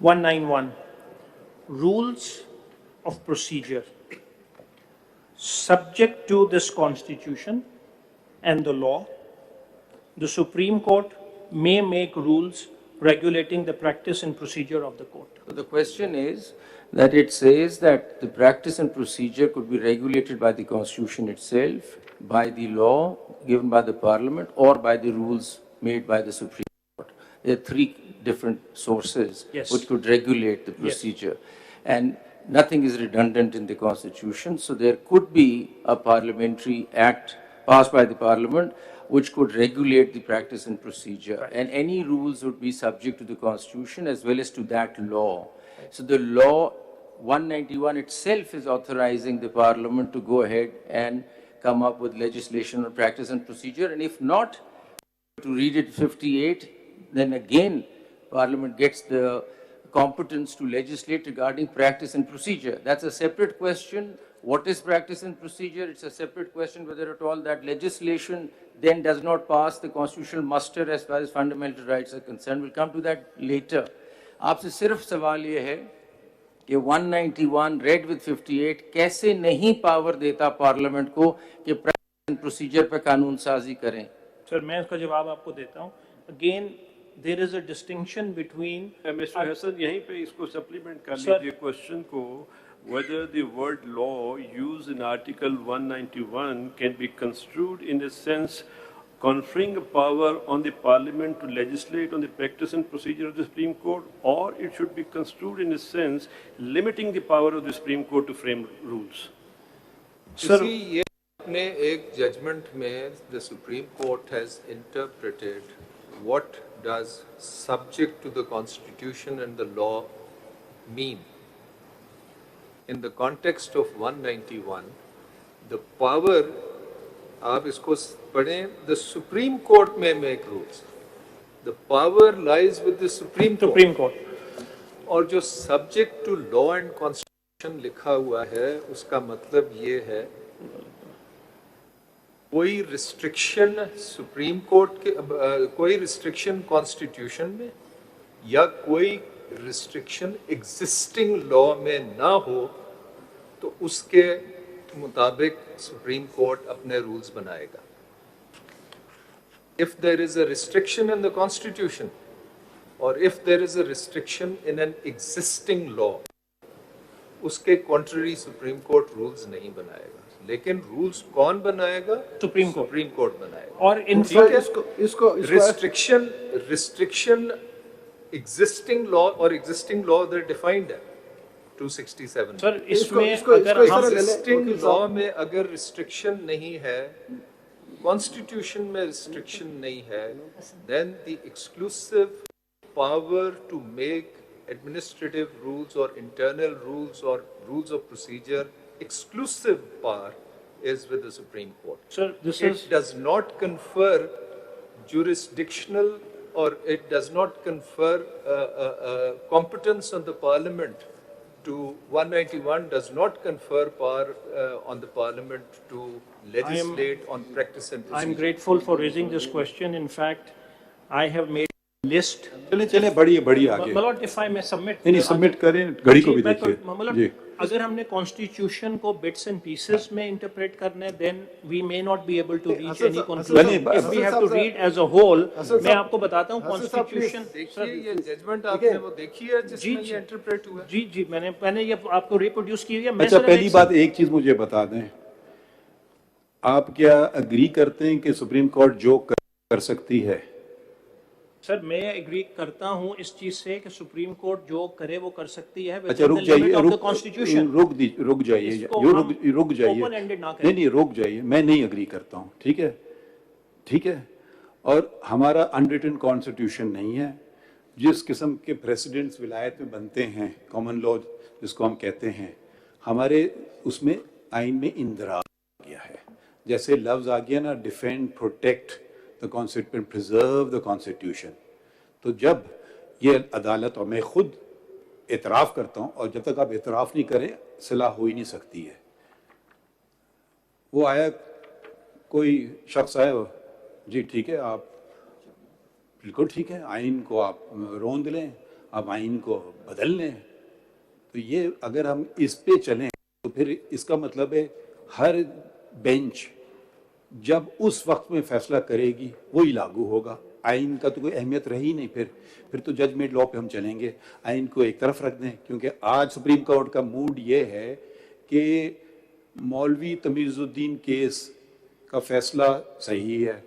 191, rules of procedure. Subject to this Constitution and the law, the Supreme Court may make rules regulating the practice and procedure of the court.
So the question is that it says that the practice and procedure could be regulated by the Constitution itself, by the law given by the Parliament, or by the rules made by the Supreme Court. There are three different sources which could regulate the procedure. And nothing is redundant in the Constitution, so there could be a parliamentary act passed by the Parliament which could regulate the practice and procedure. And any rules would be subject to the Constitution as well as to that law. So the law 191 itself is authorizing the Parliament to go ahead and come up with legislation on practice and procedure. And if not, to read it 58, then again Parliament gets the competence to legislate regarding practice and procedure. That's a separate question. What is practice and procedure? It's a separate question whether at all that legislation then does not pass the constitutional muster as far as fundamental rights are concerned. We'll come to that later. आपसे सिर्फ सवाल ये है कि 191 read with 58 कैसे नहीं power देता parliament को कि practice and procedure पे कानून साजी करें?
Sir, मैं इसका जवाब आपको देता हूँ. Again, there is a distinction between.
Mr. Hassan, यहीं पे इसको supplement कर
Sir.
लीजिए question को, whether the word law used in Article 191 can be construed in a sense conferring a power on the Parliament to legislate on the practice and procedure of the Supreme Court, or it should be construed in a sense limiting the power of the Supreme Court to frame rules.
Sir,
ये अपने एक judgment में the Supreme Court has interpreted what does subject to the Constitution and the law mean. In the context of 191, the power, आप इसको पढ़ें, the Supreme Court may make rules. The power lies with the Supreme Court.
Supreme Court.
और जो subject to law and constitution लिखा हुआ है, उसका मतलब ये है, कोई restriction Supreme Court के, कोई restriction Constitution में, या कोई restriction existing law में ना हो, तो उसके मुताबिक Supreme Court अपने rules बनाएगा. If there is a restriction in the Constitution, or if there is a restriction in an existing law, उसके contrary Supreme Court rules नहीं बनाएगा. लेकिन rules कौन बनाएगा?
Supreme Court.
Supreme Court बनाएगा.
और in
restriction existing law or existing law they're defined है 267.
Sir, इसमें अगर हम
existing law में अगर restriction नहीं है, Constitution में restriction नहीं है, then the exclusive power to make administrative rules or internal rules or rules of procedure, exclusive power is with the Supreme Court.
Sir,
It does not confer jurisdictional or it does not confer competence on the Parliament to 191 does not confer power on the Parliament to legislate on practice and procedure.
I'm grateful for raising this question. In fact, I have made a list.
चले बढ़िए आगे.
My lord, if I may submit.
नहीं submit करें, घड़ी को भी देखिए.
My lord, अगर हमने Constitution को bits and pieces में interpret करना है, then we may not be able to reach any conclusion. If we have to read as a whole, मैं आपको बताता हूँ Constitution.
देखिए ये judgment आपने वो देखी है जिसमें ये interpret हुआ है.
जी मैंने ये आपको reproduce की है.
अच्छा पहली बात एक चीज मुझे बता दें, आप क्या agree करते हैं कि Supreme Court जो कर सकती है?
सर मैं एग्री करता हूं इस चीज से कि सुप्रीम कोर्ट जो करे वो कर सकती है.
अच्छा रुक जाइए, रुक जाइए, नहीं रुक जाइए, मैं नहीं एग्री करता हूं. ठीक है. और हमारा अनरिटन कॉन्स्टिट्यूशन नहीं है. जिस किस्म के प्रेसिडेंट्स विलायत में बनते हैं, कॉमन लॉ जिसको हम कहते हैं, हमारे उसमें आइन में इंदराज आ गया है. जैसे लफ्ज आ गया ना, defend, protect the Constitution, preserve the Constitution. तो जब ये अदालत, और मैं खुद एतराफ़ करता हूँ, और जब तक आप एतराफ़ नहीं करें सलाह हो ही नहीं सकती है. वो आया कोई शख्स आया, जी ठीक है, आप बिल्कुल ठीक है, आइन को आप रोंद लें, अब आइन को बदल लें। तो ये अगर हम इस पे चलें तो फिर इसका मतलब है हर बेंच जब उस वक्त में फैसला करेगी वही लागू होगा। आइन का तो कोई अहमियत रही नहीं। फिर तो जजमेंट लॉ पे हम चलेंगे। आइन को एक तरफ रख दें, क्योंकि आज सुप्रीम कोर्ट का मूड ये है कि मौलवी तमीज़ुद्दीन केस का फैसला सही है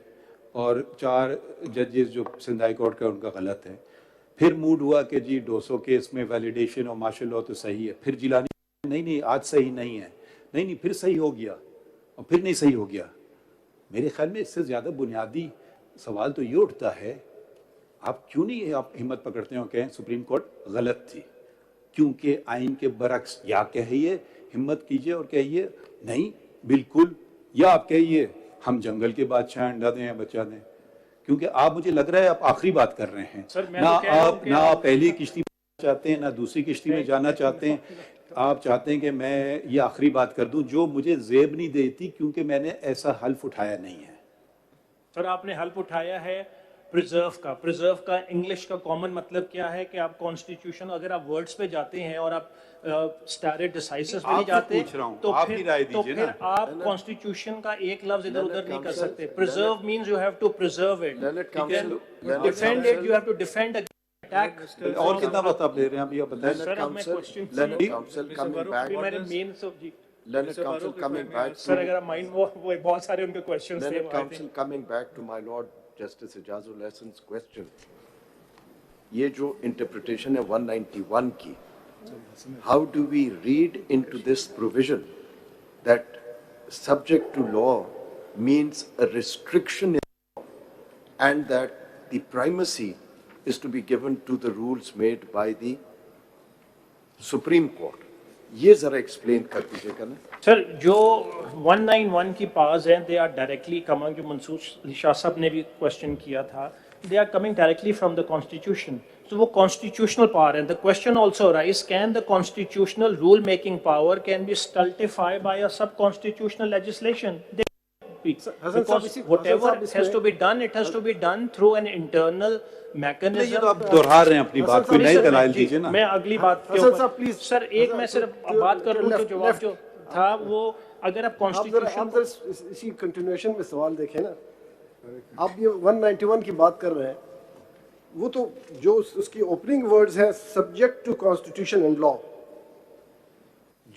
और 4 जजेस जो सिंध हाई कोर्ट का उनका गलत है। फिर मूड हुआ कि जी 200 केस में वैलिडेशन और मार्शल लॉ तो सही है। फिर जिलानी नहीं आज सही नहीं है, नहीं फिर सही हो गया और फिर नहीं सही हो गया। मेरे ख्याल में इससे ज़्यादा बुनियादी सवाल तो ये उठता है, आप क्यों नहीं आप हिम्मत पकड़ते हो कहें सुप्रीम कोर्ट गलत थी, क्योंकि आइन के बरक्स या कहिए हिम्मत कीजिए और कहिए नहीं बिल्कुल, या आप कहिए हम जंगल के बादशाह अंडा दें या बच्चा दें। क्योंकि आप मुझे लग रहा है आप आखिरी बात कर रहे हैं
सर,
ना आप पहली किश्ती में चाहते हैं ना दूसरी किश्ती में जाना चाहते हैं। आप चाहते हैं कि मैं ये आखिरी बात कर दूं जो मुझे जेब नहीं देती, क्योंकि मैंने ऐसा हल्फ उठाया नहीं है।
सर आपने हल्फ उठाया है प्रिजर्व का इंग्लिश का कॉमन मतलब क्या है कि आप कॉन्स्टिट्यूशन, अगर आप वर्ड्स पे जाते हैं और आप स्टारे डिसाइसिस में नहीं जाते तो फिर आप कॉन्स्टिट्यूशन का एक लफ्ज इधर उधर नहीं कर सकते। Preserve means you have to preserve it, defend it, you have to defend attack.
और कितना वक्त आप ले रहे हैं अभी आप बताएं।
सर अब मैं क्वेश्चन मेरे main
Learned counsel coming back.
Sir अगर आप माइंड वो बहुत सारे उनके क्वेश्चंस थे।
Learned counsel coming back to my Lord Justice Ijazul Hasan's question. ये जो interpretation है 191 की, how do we read into this provision that subject to law means a restriction in law and that the primacy is to be given to the rules made by the Supreme Court? ये जरा explain कर दीजिएगा ना
sir. जो 191 की पास हैं they are directly coming, जो मंसूर शाह साहब ने भी क्वेश्चन किया था, they are coming directly from the constitution. तो वो कॉन्स्टिट्यूशनल पावर है। The question also rise, can the constitutional rule making power can be stultified by a sub constitutional legislation? Because whatever has to be done, it has to be done through an internal mechanism.
ये तो आप दोहरा रहे हैं अपनी बात, कोई नई दलाइल दीजिए ना।
मैं अगली बात के ऊपर सर एक मैं सिर्फ बात कर लूं तो जवाब जो था वो, अगर आप कॉन्स्टिट्यूशन
इसी कंटिन्यूएशन में सवाल देखें ना, आप ये 191 की बात कर रहे हैं, वो तो जो उसकी ओपनिंग वर्ड्स है subject to constitution and law,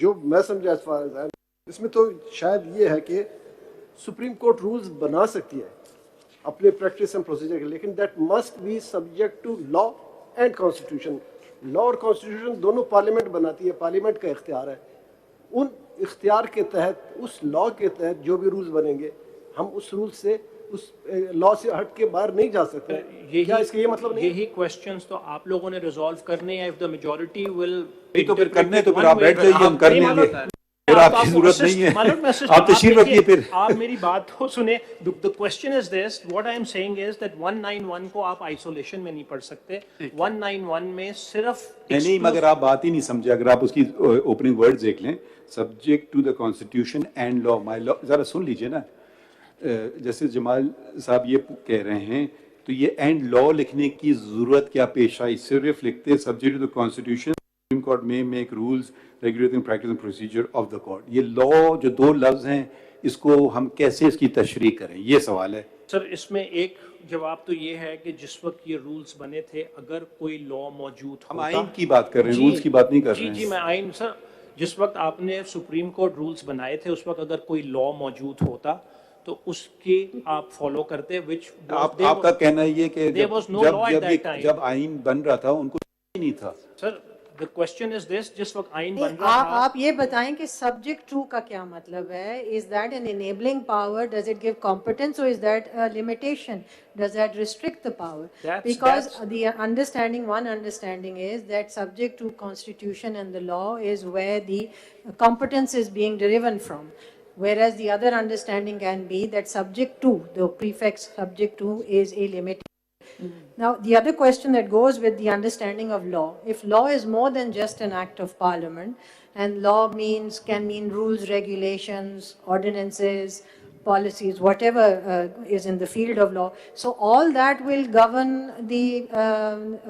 जो मैं समझा एज फार एज इसमें तो शायद ये है कि सुप्रीम कोर्ट रूल्स बना सकती है अपने प्रैक्टिस एंड प्रोसीजर के, लेकिन that must be subject to law and constitution. Law और कॉन्स्टिट्यूशन दोनों पार्लियामेंट बनाती है, पार्लियामेंट का इख्तियार है। उन इख्तियार के तहत, उस लॉ के तहत जो भी रूल्स बनेंगे, हम उस रूल से, उस लॉ से हट के बाहर नहीं जा सकते। क्या इसका ये मतलब नहीं?
यही क्वेश्चंस तो आप लोगों ने रिजॉल्व करने हैं। इफ द मेजॉरिटी विल
तो फिर करने तो फिर आप बैठ जाइए, हम कर लेंगे, फिर आपकी जरूरत नहीं है, आप तशरीफ रखिए। फिर
आप मेरी बात तो सुने। The question is this, what I am saying is that 191 को आप आइसोलेशन में नहीं पढ़ सकते। 191 में सिर्फ
नहीं, मगर आप बात ही नहीं समझे। अगर आप उसकी ओपनिंग वर्ड्स देख लें, subject to the constitution and law, my law, जरा सुन लीजिए ना। जैसे जमाल साहब ये कह रहे हैं, तो ये एंड लॉ लिखने की जरूरत क्या पेश आई? सिर्फ लिखते subject to the constitution, Supreme Court may make rules regulating practice and procedure of the court. ये लॉ जो दो लफ्ज हैं, इसको हम कैसे इसकी तशरीह करें, ये सवाल है।
सर इसमें एक जवाब तो ये है कि जिस वक्त ये रूल्स बने थे, अगर कोई लॉ मौजूद
हम आइन की बात कर रहे हैं, रूल्स की बात नहीं कर रहे हैं।
जी मैं आइन, सर जिस वक्त आपने सुप्रीम कोर्ट रूल्स बनाए थे, उस वक्त अगर कोई लॉ मौजूद होता तो उसके आप फॉलो करते, विच
आपका कहना ये कि जब आइन बन रहा था उनको नहीं था।
Sir The question is this, जिस वक्त आइन बन रहा था,
आप ये बताएं कि subject to का क्या मतलब है? Is that an enabling power? Does it give competence or is that a limitation? Does that restrict the power? Because the one understanding is that subject to constitution and the law is where the competence is being driven from. Whereas the other understanding can be that subject to, the prefix subject to is a limitation. Now, the other question that goes with the understanding of law, if law is more than just an act of parliament, and law can mean rules, regulations, ordinances, policies, whatever is in the field of law. So all that will govern the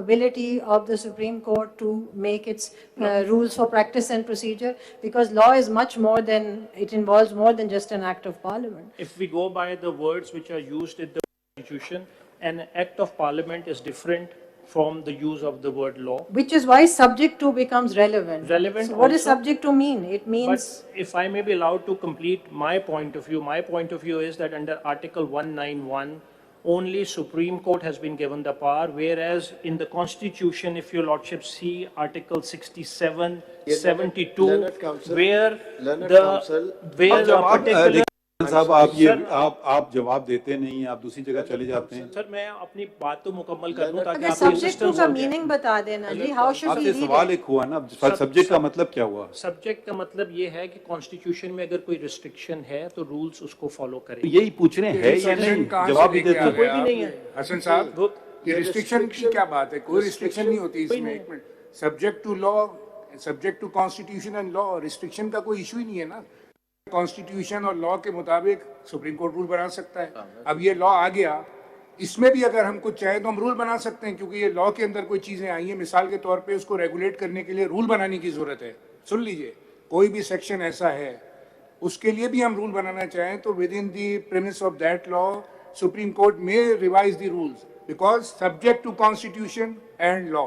ability of the Supreme Court to make its rules for practice and procedure, because law is much more than, it involves more than just an act of parliament.
If we go by the words which are used in the Constitution, an act of parliament is different from the use of the word law.
Which is why subject to becomes relevant.
Relevant
So what does
also,
subject to mean? It means...
But if I may be allowed to complete my point of view is that under Article 191, only Supreme Court has been given the power, whereas in the Constitution, if your Lordship see Article 67, 72,
Learned Counsel,
where
Learned
the
Counsel,
where
जब
a
आप
particular
साहब आप जवाब देते नहीं हैं, आप दूसरी जगह चले जाते हैं।
सर मैं अपनी बात तो मुकम्मल कर दूं ताकि
अगर
आप
subject to का meaning बता देना जी, how should we
आपसे
read
सवाल
it?
एक हुआ ना, सब्जेक्ट का मतलब क्या हुआ?
सब्जेक्ट का मतलब ये है कि कॉन्स्टिट्यूशन में अगर कोई रिस्ट्रिक्शन है तो रूल्स उसको फॉलो करें।
यही पूछ रहे हैं या नहीं? जवाब भी देते
कोई भी नहीं है।
हसन साहब, ये रिस्ट्रिक्शन की क्या बात है? कोई रिस्ट्रिक्शन नहीं होती इसमें। एक minute, subject to law, subject to constitution and law, restriction का कोई इशू ही नहीं है ना। कॉन्स्टिट्यूशन और लॉ के मुताबिक सुप्रीम कोर्ट रूल बना सकता है। अब ये लॉ आ गया, इसमें भी अगर हम कुछ चाहें तो हम रूल बना सकते हैं, क्योंकि ये लॉ के अंदर कोई चीजें आई हैं, मिसाल के तौर पे उसको रेगुलेट करने के लिए रूल बनाने की जरूरत है। सुन लीजिए, कोई भी सेक्शन ऐसा है, उसके लिए भी हम रूल बनाना चाहें तो within the premise of that law Supreme Court may revise the rules, because subject to constitution and law.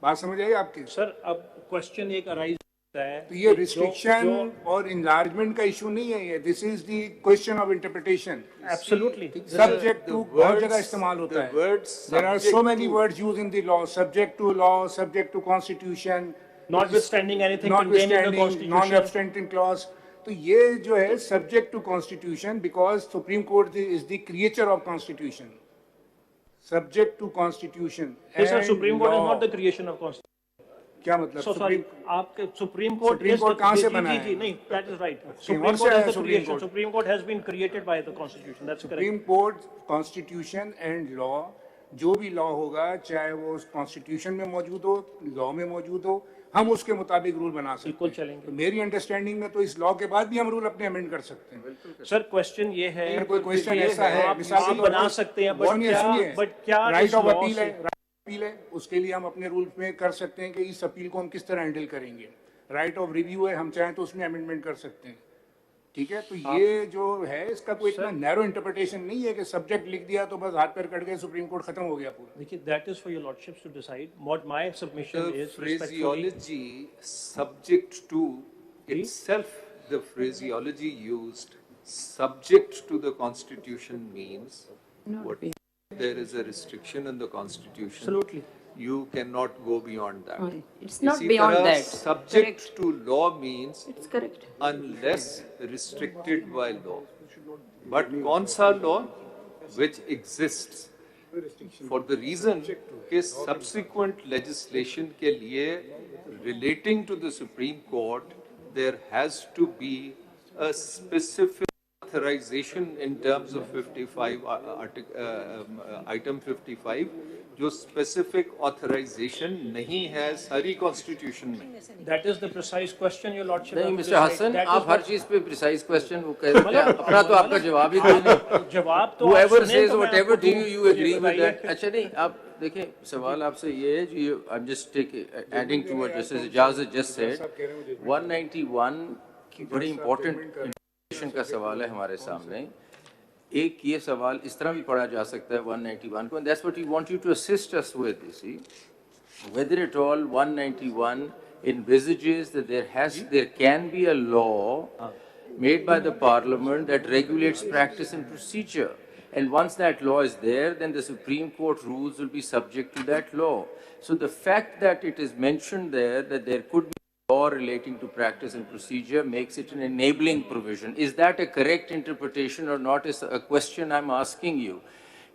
बात समझ आई आपकी?
सर अब क्वेश्चन एक अराइज होता है,
तो ये रिस्ट्रिक्शन और इंलार्जमेंट का इशू नहीं है, ये this is the question of interpretation.
Absolutely
subject to बहुत जगह इस्तेमाल होता है। There are so many words used in the law, subject to law, subject to constitution,
notwithstanding anything contained in the Constitution,
non-abstenting clause। तो ये जो है subject to constitution, because Supreme Court is the creature of constitution, subject to constitution.
Sir Supreme Court is not the creation of constitution.
क्या मतलब?
Sorry, आपके supreme court
कहाँ से बना है?
नहीं, that is right. Supreme court is the creation. Supreme Court has been created by the Constitution. That's correct.
Supreme court constitution and law, जो भी लॉ होगा, चाहे वो कॉन्स्टिट्यूशन में मौजूद हो, लॉ में मौजूद हो, हम उसके मुताबिक रूल बना सकते हैं।
बिल्कुल चलेंगे।
तो मेरी अंडरस्टैंडिंग में तो इस लॉ के बाद भी हम रूल अपने अमेंड कर सकते हैं।
सर क्वेश्चन ये है,
अगर कोई क्वेश्चन ऐसा है,
आप बना सकते हैं, बट क्या
राइट ऑफ अपील है, अपील है, उसके लिए हम अपने रूल में कर सकते हैं कि इस अपील को हम किस तरह हैंडल करेंगे। राइट ऑफ रिव्यू है, हम चाहें तो उसमें अमेंडमेंट कर सकते हैं। ठीक है, तो ये जो है इसका कोई इतना नैरो इंटरप्रिटेशन नहीं है कि सब्जेक्ट लिख दिया तो बस हाथ पैर कट गए, सुप्रीम कोर्ट खत्म हो गया पूरा।
देखिए, that is for your lordships to decide. What my submission is
phraseology subject to itself, the phraseology used subject to the constitution means what there is a restriction in the constitution.
Absolutely.
You cannot go beyond that.
It's not
इसी
beyond
तरह
that.
Subject to law means
It's correct.
unless restricted by law. But कौन सा law which exists for the reason कि subsequent legislation के लिए relating to the Supreme Court there has to be a specific authorization in terms of 55 item 55 जो specific authorization नहीं है सारी constitution में।
That is the precise question your lordship.
नहीं mister Hasan, आप हर चीज पे precise question वो कहते हैं, अपना तो आपका जवाब ही कोई नहीं।
जवाब तो
whoever
आप सुने
says
तो मैं
whatever
आपको
to you, you agree with
बताइए।
that। अच्छा नहीं, आप देखें सवाल आपसे ये है जो I'm just adding to what Justice Sajjad just said। 191 की बड़ी important interpretation का सवाल है हमारे सामने। एक ये सवाल इस तरह भी पढ़ा जा सकता है 191 को, and that's what we want you to assist us with, you see, whether at all 191 envisages that there can be a law made by the Parliament that regulates practice and procedure, and once that law is there, then the Supreme Court rules will be subject to that law. So the fact that it is mentioned there that there could be law relating to practice and procedure makes it an enabling provision. Is that a correct interpretation or not is a question I'm asking you.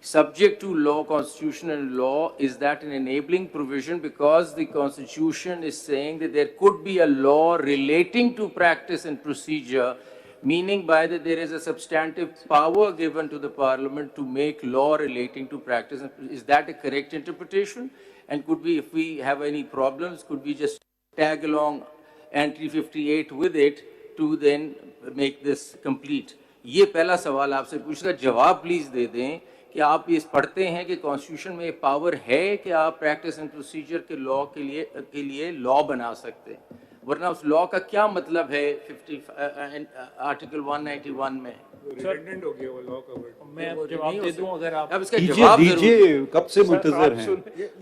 Subject to law, constitution and law, is that an enabling provision because the constitution is saying that there could be a law relating to practice and procedure, meaning by that there is a substantive power given to the Parliament to make law relating to practice. Is that a correct interpretation? And could we, if we have any problems, could we just tag along entry 58 with it to then make this complete? ये पहला सवाल आपसे पूछा, जवाब please दे दें कि आप ये पढ़ते हैं कि कॉन्स्टिट्यूशन में पावर है कि आप प्रैक्टिस एंड प्रोसीजर के लॉ के लिए लॉ बना सकते हैं, वरना उस लॉ का क्या मतलब है 50 आर्टिकल 191 में?
रिडंडेंट हो गया वो लॉ कवर्ड।
मैं जवाब दे दूं अगर आप
इसका जवाब
दीजिए, कब से मुंतजर हैं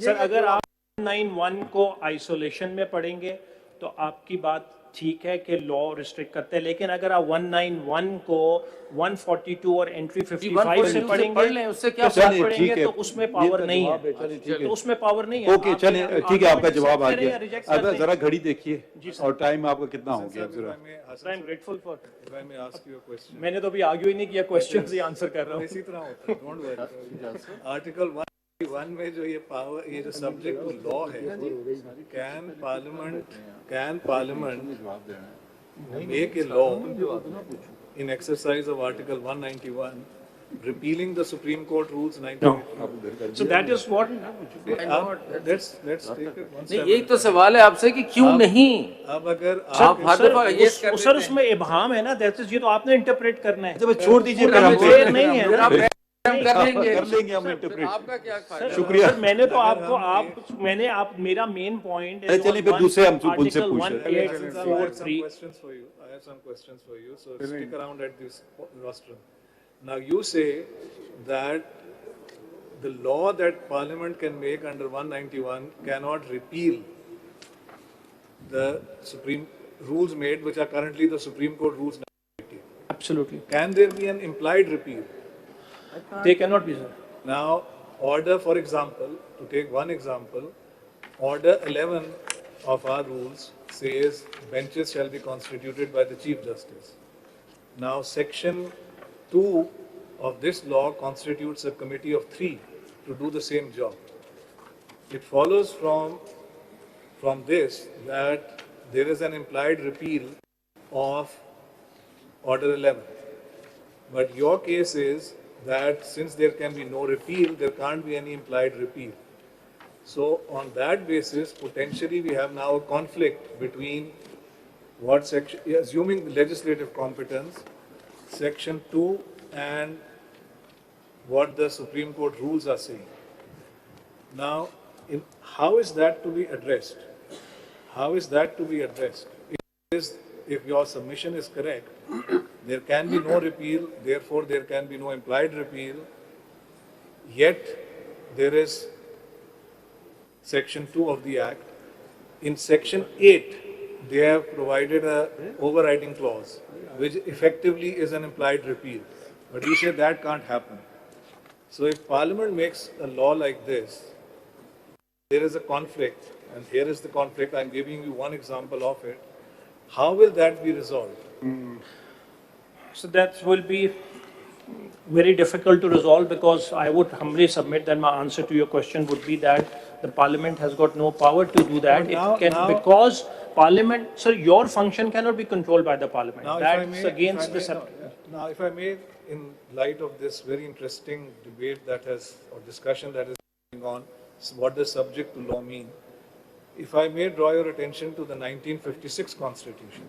सर, अगर आप 191 को आइसोलेशन में पढ़ेंगे तो आपकी बात ठीक है कि लॉ रिस्ट्रिक्ट करते हैं, लेकिन अगर आप 191 को 142 और एंट्री 55 से पढ़ेंगे
उससे क्या
चलिए,
पढ़ेंगे
ठीक है,
तो उसमें पावर नहीं है, तो उसमें पावर नहीं है।
ओके चलिए, ठीक है, आपका जवाब आ गया।
रिजेक्ट
अब जरा घड़ी देखिए और टाइम आपका कितना हो गया जरा।
I am grateful for,
If I may ask you a question.
मैंने तो अभी आर्ग्यू ही नहीं किया, क्वेश्चन ही आंसर कर रहा हूँ।
इसी तरह होता है, don't worry. आर्टिकल 1 में जो ये पावर, ये जो सब्जेक्ट टू लॉ है, can parliament make a law in exercise of Article 191 repealing the Supreme Court rules 1984?
So that is what
Let's take it one
नहीं,
step.
यही तो सवाल है आपसे कि क्यों नहीं?
अब अगर
आप हर दफा ये कर
सर उसमें इबहाम है ना, दैट इज, ये तो आपने इंटरप्रेट करना है।
जब छोड़ दीजिए,
फिर हम फेयर नहीं है।
हम कर लेंगे,
कर लेंगे हम इंटरप्रेट।
आपका क्या फायदा?
शुक्रिया।
सर, मैंने तो आपको मेरा मेन पॉइंट है,
चलिए फिर दूसरे हम उनसे पूछ रहे हैं।
I have some questions for you. I have some questions for you. So stick around at this rostrum. Now you say that the law that Parliament can make under 191 cannot repeal the Supreme rules made, which are currently the Supreme Court rules.
Absolutely.
Can there be an implied repeal?
They cannot be, sir.
Now, order, for example, to take one example, order 11 of our rules says benches shall be constituted by the Chief Justice. Now, section 2 of this law constitutes a committee of 3 to do the same job. It follows from this that there is an implied repeal of order 11. But your case is that since there can be no repeal, there can't be any implied repeal. So on that basis, potentially we have now a conflict between what section, assuming the legislative competence, section 2 and what the Supreme Court rules are saying. Now, how is that to be addressed? How is that to be addressed? If your submission is correct, there can be no repeal, therefore there can be no implied repeal, yet there is section 2 of the Act. In section 8, they have provided a overriding clause, which effectively is an implied repeal. But you say that can't happen. So if Parliament makes a law like this, there is a conflict, and here is the conflict, I'm giving you one example of it. How will that be resolved?
So that will be very difficult to resolve, because I would humbly submit that my answer to your question would be that the Parliament has got no power to do that. Because Parliament, sir, your function cannot be controlled by the Parliament. That's against the.
Now, if I may, in light of this very interesting debate that has, or discussion that is going on, what does subject to law mean? If I may draw your attention to the 1956 Constitution.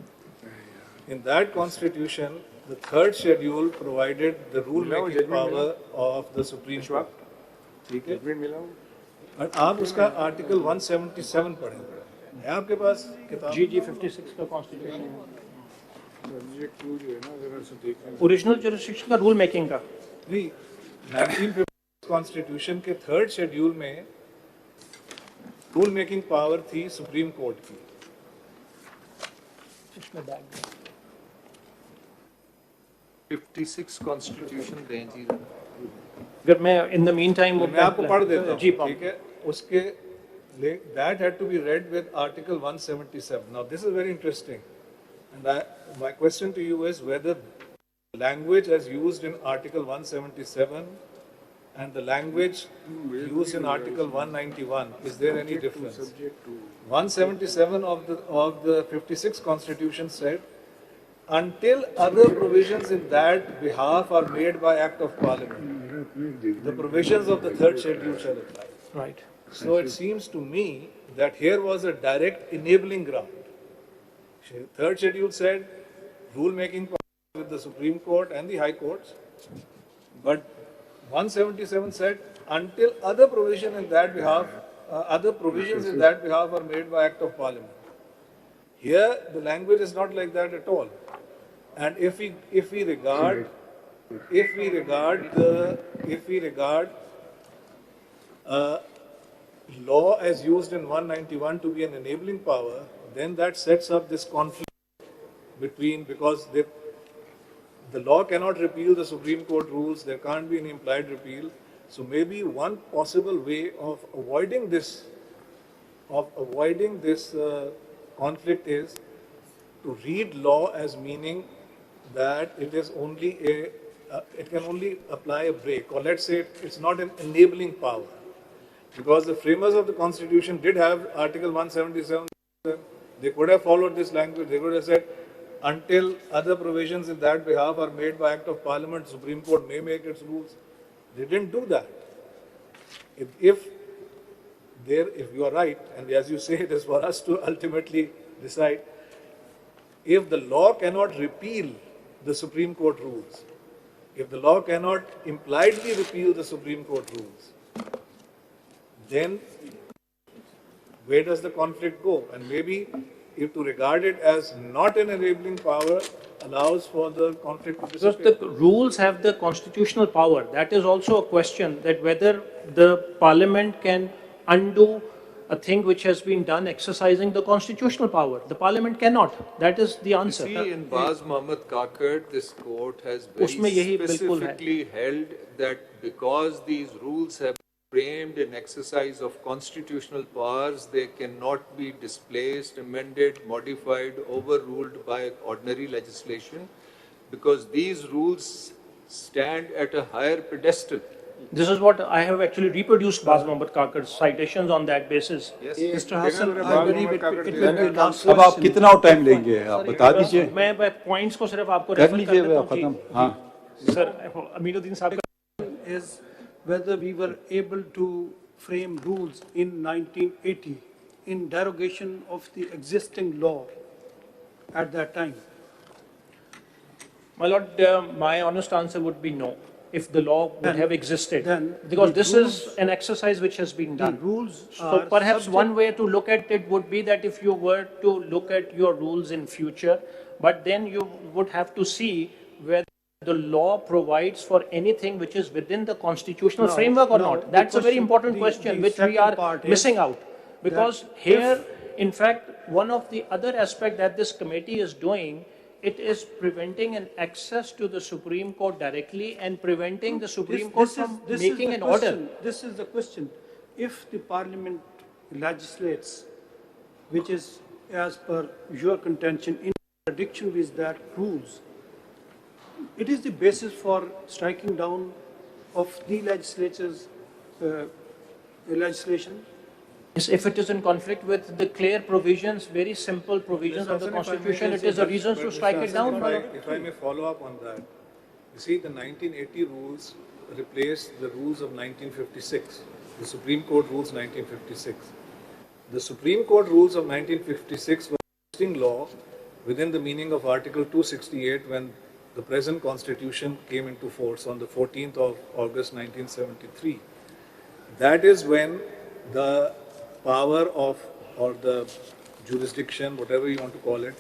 In that Constitution, the third schedule provided the rule-making power of the Supreme Court. ठीक है? और आप उसका article 177 पढ़ेंगे। है आपके पास किताब?
जी 56 का कॉन्स्टिट्यूशन, ओरिजिनल जुरिस्डिक्शन का, रूल मेकिंग का।
नहीं, 1956 कॉन्स्टिट्यूशन के थर्ड शेड्यूल में रूल मेकिंग पावर थी सुप्रीम कोर्ट की।
56 कॉन्स्टिट्यूशन दें जी।
अगर मैं इन द मीन टाइम
मैं आपको पढ़ देता हूँ,
जी,
ठीक है? उसके that had to be read with Article 177. Now this is very interesting, and my question to you is whether language as used in Article 177 and the language used in Article 191, is there any difference? 177 of the 56 Constitution said, until other provisions in that behalf are made by Act of Parliament, the provisions of the third schedule shall apply.
Right.
So it seems to me that here was a direct enabling ground. Third schedule said rule making power will with the Supreme Court and the High Courts. But 177 said until other provisions in that behalf are made by Act of Parliament. Here, the language is not like that at all. And if we regard law as used in 191 to be an enabling power, then that sets up this conflict because the law cannot repeal the Supreme Court rules, there can't be an implied repeal. So maybe one possible way of avoiding this conflict is to read law as meaning that it is only it can only apply a break, or let's say it's not an enabling power. Because the framers of the Constitution did have Article 177, they could have followed this language, they could have said, until other provisions in that behalf are made by Act of Parliament, Supreme Court may make its rules. They didn't do that. If you are right, and as you say, it is for us to ultimately decide, if the law cannot repeal the Supreme Court rules, if the law cannot impliedly repeal the Supreme Court rules, then where does the conflict go? And maybe if to regard it as not an enabling power allows for the conflict to
Because
disappear.
the rules have the constitutional power. That is also a question, that whether the parliament can undo a thing which has been done exercising the constitutional power. The parliament cannot. That is the answer.
See, in Baz Mohammed Kakad, this court has
Usme yahi
very
bilkul hai.
specifically held that because these rules have framed in exercise of constitutional powers, they cannot be displaced, amended, modified, overruled by ordinary legislation, because these rules stand at a higher pedestal.
This is what I have actually reproduced Baz Mohammed Kakad's citations on that basis.
Yes.
Mr. Hassan, I believe it will be last
अब आप कितना time लेंगे आप बता दीजिए
मैं points को सिर्फ आपको
कर
रेफर
लीजिए
कर देता
खत्म
हूँ
हाँ
सर अमीनुद्दीन साहब का
is whether we were able to frame rules in 1980 in derogation of the existing law at that time.
My lord, my honest answer would be no, if the law would have existed.
then
Because
the
this
rules-
is an exercise which has been
The
done.
rules
So
are
perhaps
subject-
one way to look at it would be that if you were to look at your rules in future, but then you would have to see whether the law provides for anything which is within the constitutional
No,
framework or
no,
not.
the
That's a very
question-
important
the-
question
the
which we
second
are
part is
missing out. Because
that
here, in fact, one of the other aspects that this committee is doing, it is preventing an access to the Supreme Court directly and preventing the Supreme Court from making an order.
This is the question. If the parliament legislates, which is as per your contention in contradiction with that rules, it is the basis for striking down of the legislature's legislation.
Yes, if it is in conflict with the clear provisions, very simple provisions of the Constitution, it is a reason to strike it down.
If I may follow up on that, you see, the 1980 rules replaced the rules of 1956, the Supreme Court rules 1956. The Supreme Court rules of 1956 were existing law within the meaning of Article 268 when the present Constitution came into force on the 14th of August 1973. That is when the power of, or the jurisdiction, whatever you want to call it,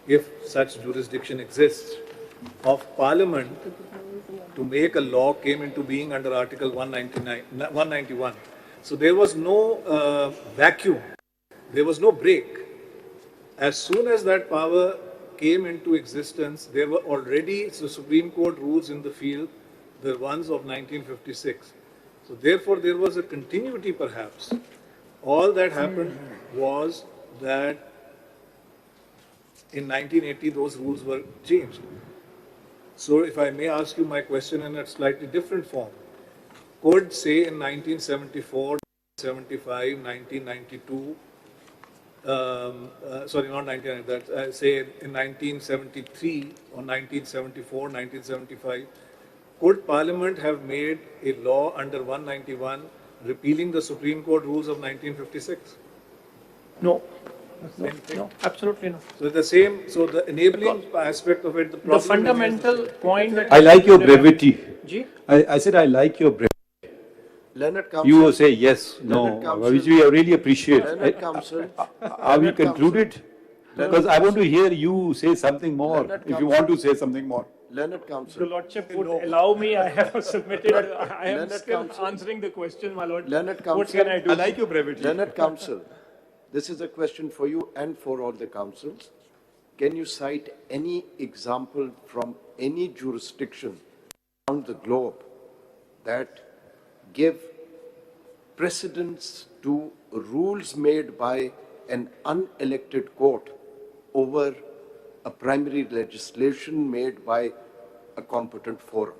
if such jurisdiction exists, of Parliament to make a law came into being under Article 191. So there was no vacuum, there was no break. As soon as that power came into existence, there were already the Supreme Court rules in the field, the ones of 1956. So therefore there was a continuity perhaps. All that happened was that in 1980 those rules were changed. So if I may ask you my question in a slightly different form, could say in 1974, 1975, 1992, sorry, not 1990, say in 1973 or 1974, 1975, could Parliament have made a law under 191 repealing the Supreme Court rules of 1956?
No.
Same thing.
No, absolutely not.
So the same, so the enabling aspect of it, the problem
The fundamental point that
I like your brevity.
Ji?
I said I like your brevity.
Leonard Council.
You say yes,
Leonard
no,
Council.
which we really appreciate.
Leonard Council.
Are we concluded? Because I want to hear you say something more,
Leonard
if you want to say something more.
Leonard Council.
Your Lordship would allow me, I have submitted, I am
Leonard
still
Council.
answering the question, my Lord.
Leonard
What
Council.
can I do?
I like your brevity.
Leonard Council, this is a question for you and for all the councils. Can you cite any example from any jurisdiction around the globe that give precedence to rules made by an unelected court over a primary legislation made by a competent forum?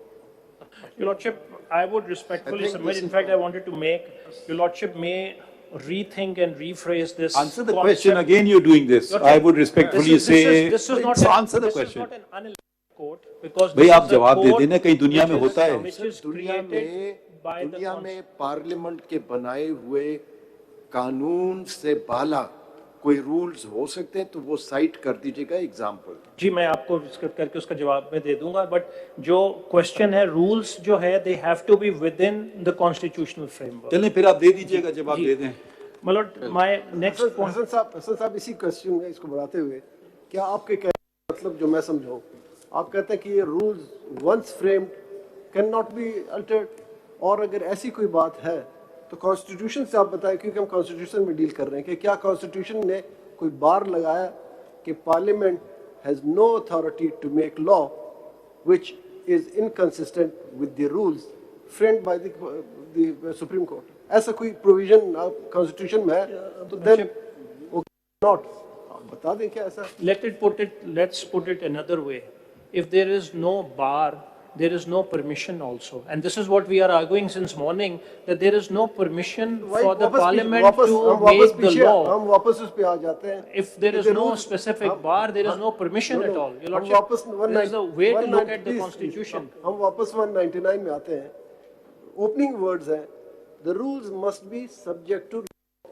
Your Lordship, I would respectfully submit, in fact, I wanted to make, Your Lordship may rethink and rephrase this.
Answer the
concept.
question again, you're doing this.
Your
I
Lordship,
would respectfully say,
this is not
answer the
this
question.
is not an unelected court, because
भाई
this
आप
is a
जवाब दे
court
देना, कहीं दुनिया में
which is-
होता है।
which is
दुनिया
created by the
दुनिया में पार्लियामेंट के बनाए हुए कानून से बाला कोई रूल्स हो सकते हैं तो वो साइट कर दीजिएगा एग्जाम्पल।
जी मैं आपको करके उसका जवाब मैं दे दूंगा, बट जो क्वेश्चन है रूल्स जो है they have to be within the constitutional framework.
चलिए फिर आप दे दीजिएगा, जवाब दे दें।
मतलब माय नेक्स्ट पॉइंट
हसन साहब इसी क्वेश्चन में इसको बढ़ाते हुए, क्या आपके कहने मतलब जो मैं समझाऊं, आप कहते हैं कि ये rules once framed can not be altered, और अगर ऐसी कोई बात है तो कॉन्स्टिट्यूशन से आप बताएं, क्योंकि हम कॉन्स्टिट्यूशन में डील कर रहे हैं, कि क्या कॉन्स्टिट्यूशन ने कोई बार लगाया कि parliament has no authority to make law which is inconsistent with the rules framed by the Supreme Court? ऐसा कोई प्रोविजन कॉन्स्टिट्यूशन में है तो देन नॉट, बता दें क्या ऐसा?
let's put it another way. If there is no bar, there is no permission also, and this is what we are arguing since morning, that there is no permission for the parliament to make the law.
हम वापस उस पे आ जाते हैं।
If there is no specific bar, there is no permission at all. Your Lordship, there is a way to look at the constitution.
हम वापस 199 में आते हैं। Opening words हैं, the rules must be subject to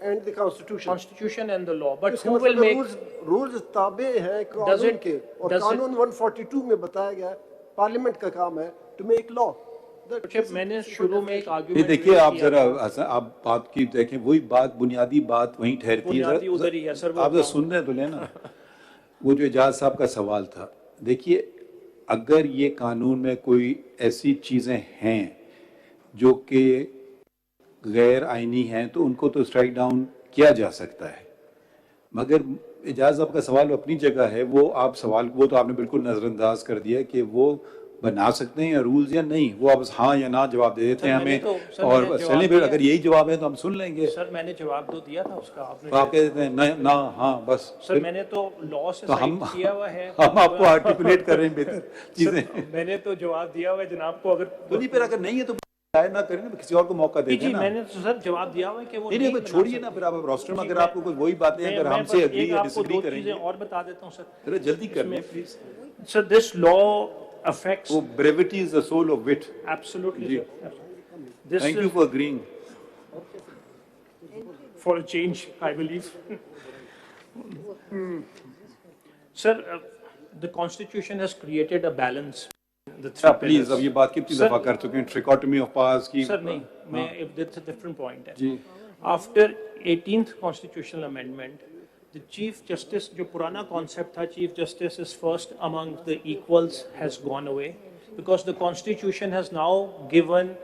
and the constitution
and the law, but who will make
rules ताबे हैं कानून के, और कानून 142 में बताया गया है पार्लियामेंट का काम है to make law.
मैंने शुरू में एक
ये
आर्गुमेंट
देखिए आप जरा आप बात की देखें, वही बात बुनियादी बात वहीं ठहरती है।
उधर ही है सर,
आप जरा सुन रहे तो लेना। वो जो एजाज साहब का सवाल था, देखिए अगर ये कानून में कोई ऐसी चीजें हैं जो कि गैर आईनी हैं तो उनको तो स्ट्राइक डाउन किया जा सकता है, मगर एजाज साहब का सवाल अपनी जगह है। वो आप सवाल वो तो आपने बिल्कुल नजरअंदाज कर दिया कि वो बना सकते हैं या रूल्स या नहीं, वो आप हाँ या ना जवाब दे देते हैं हमें, और चलिए फिर अगर यही जवाब है तो हम सुन लेंगे।
सर मैंने जवाब तो दिया था उसका, आपने
तो आप कह देते हैं ना ना हाँ बस।
सर मैंने तो लॉ से
तो हम
किया हुआ है,
हम आपको आर्टिकुलेट कर रहे हैं बेहतर चीजें।
मैंने तो जवाब दिया हुआ है जनाब को, अगर
बोलिए फिर अगर नहीं है तो ना करें ना, किसी और को मौका दे दें ना।
मैंने तो सर जवाब दिया हुआ है कि वो
नहीं छोड़िए ना, फिर आप रोस्टर में अगर आपको कोई वही बातें अगर हमसे एग्री या डिसएग्री करेंगे
और बता देता हूँ सर,
जरा जल्दी कर लें please.
Sir this law affects
brevity is the soul of wit.
Absolutely, sir.
Thank you for agreeing.
For a change, I believe. Sir, the Constitution has created a balance. The three
please, अब ये बात कितनी दफा कर चुके हैं, trichotomy of powers की।
Sir, नहीं, मैं if that's a different point है। After 18th constitutional amendment, the Chief Justice, जो पुराना concept था, Chief Justice is first among the equals, has gone away, because the Constitution has now given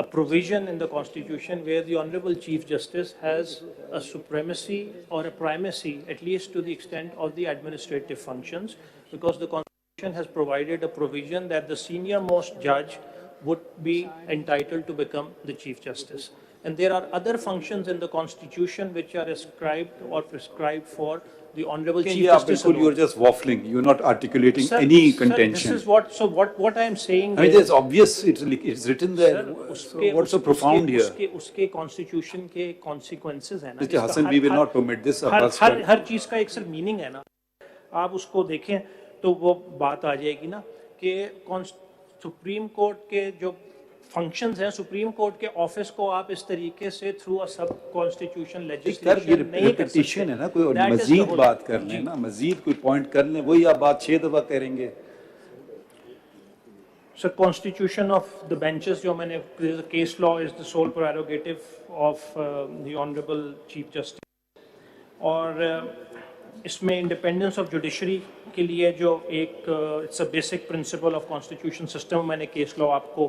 a provision in the Constitution where the Honorable Chief Justice has a supremacy or a primacy, at least to the extent of the administrative functions, because the Constitution has provided a provision that the senior most judge would be entitled to become the Chief Justice. And there are other functions in the Constitution which are ascribed or prescribed for the Honorable Chief Justice.
You're just waffling. You're not articulating any contention.
This is what. So what I am saying.
I mean, it's obvious. It's written there. So what's so profound here?
उसके Constitution के consequences है ना.
Mr. Hassan, we will not permit this.
हर चीज का एक sir meaning है ना. आप उसको देखें तो वो बात आ जाएगी ना कि सुप्रीम कोर्ट के जो फंक्शंस हैं सुप्रीम कोर्ट के ऑफिस को आप इस तरीके से थ्रू अ सब कॉन्स्टिट्यूशन
सर ये
लेजिस्लेशन नहीं कर
रिपीटिशन
सकते।
है ना, कोई और
That is the
Majeed
whole-
बात कर लें ना, मजीद कोई पॉइंट कर लें, वही आप बात 6 दफा करेंगे।
So constitution of the benches जो मैंने the case law is the sole prerogative of the honorable chief justice और इसमें independence of judiciary के लिए जो एक it's a basic principle of constitution system मैंने case law आपको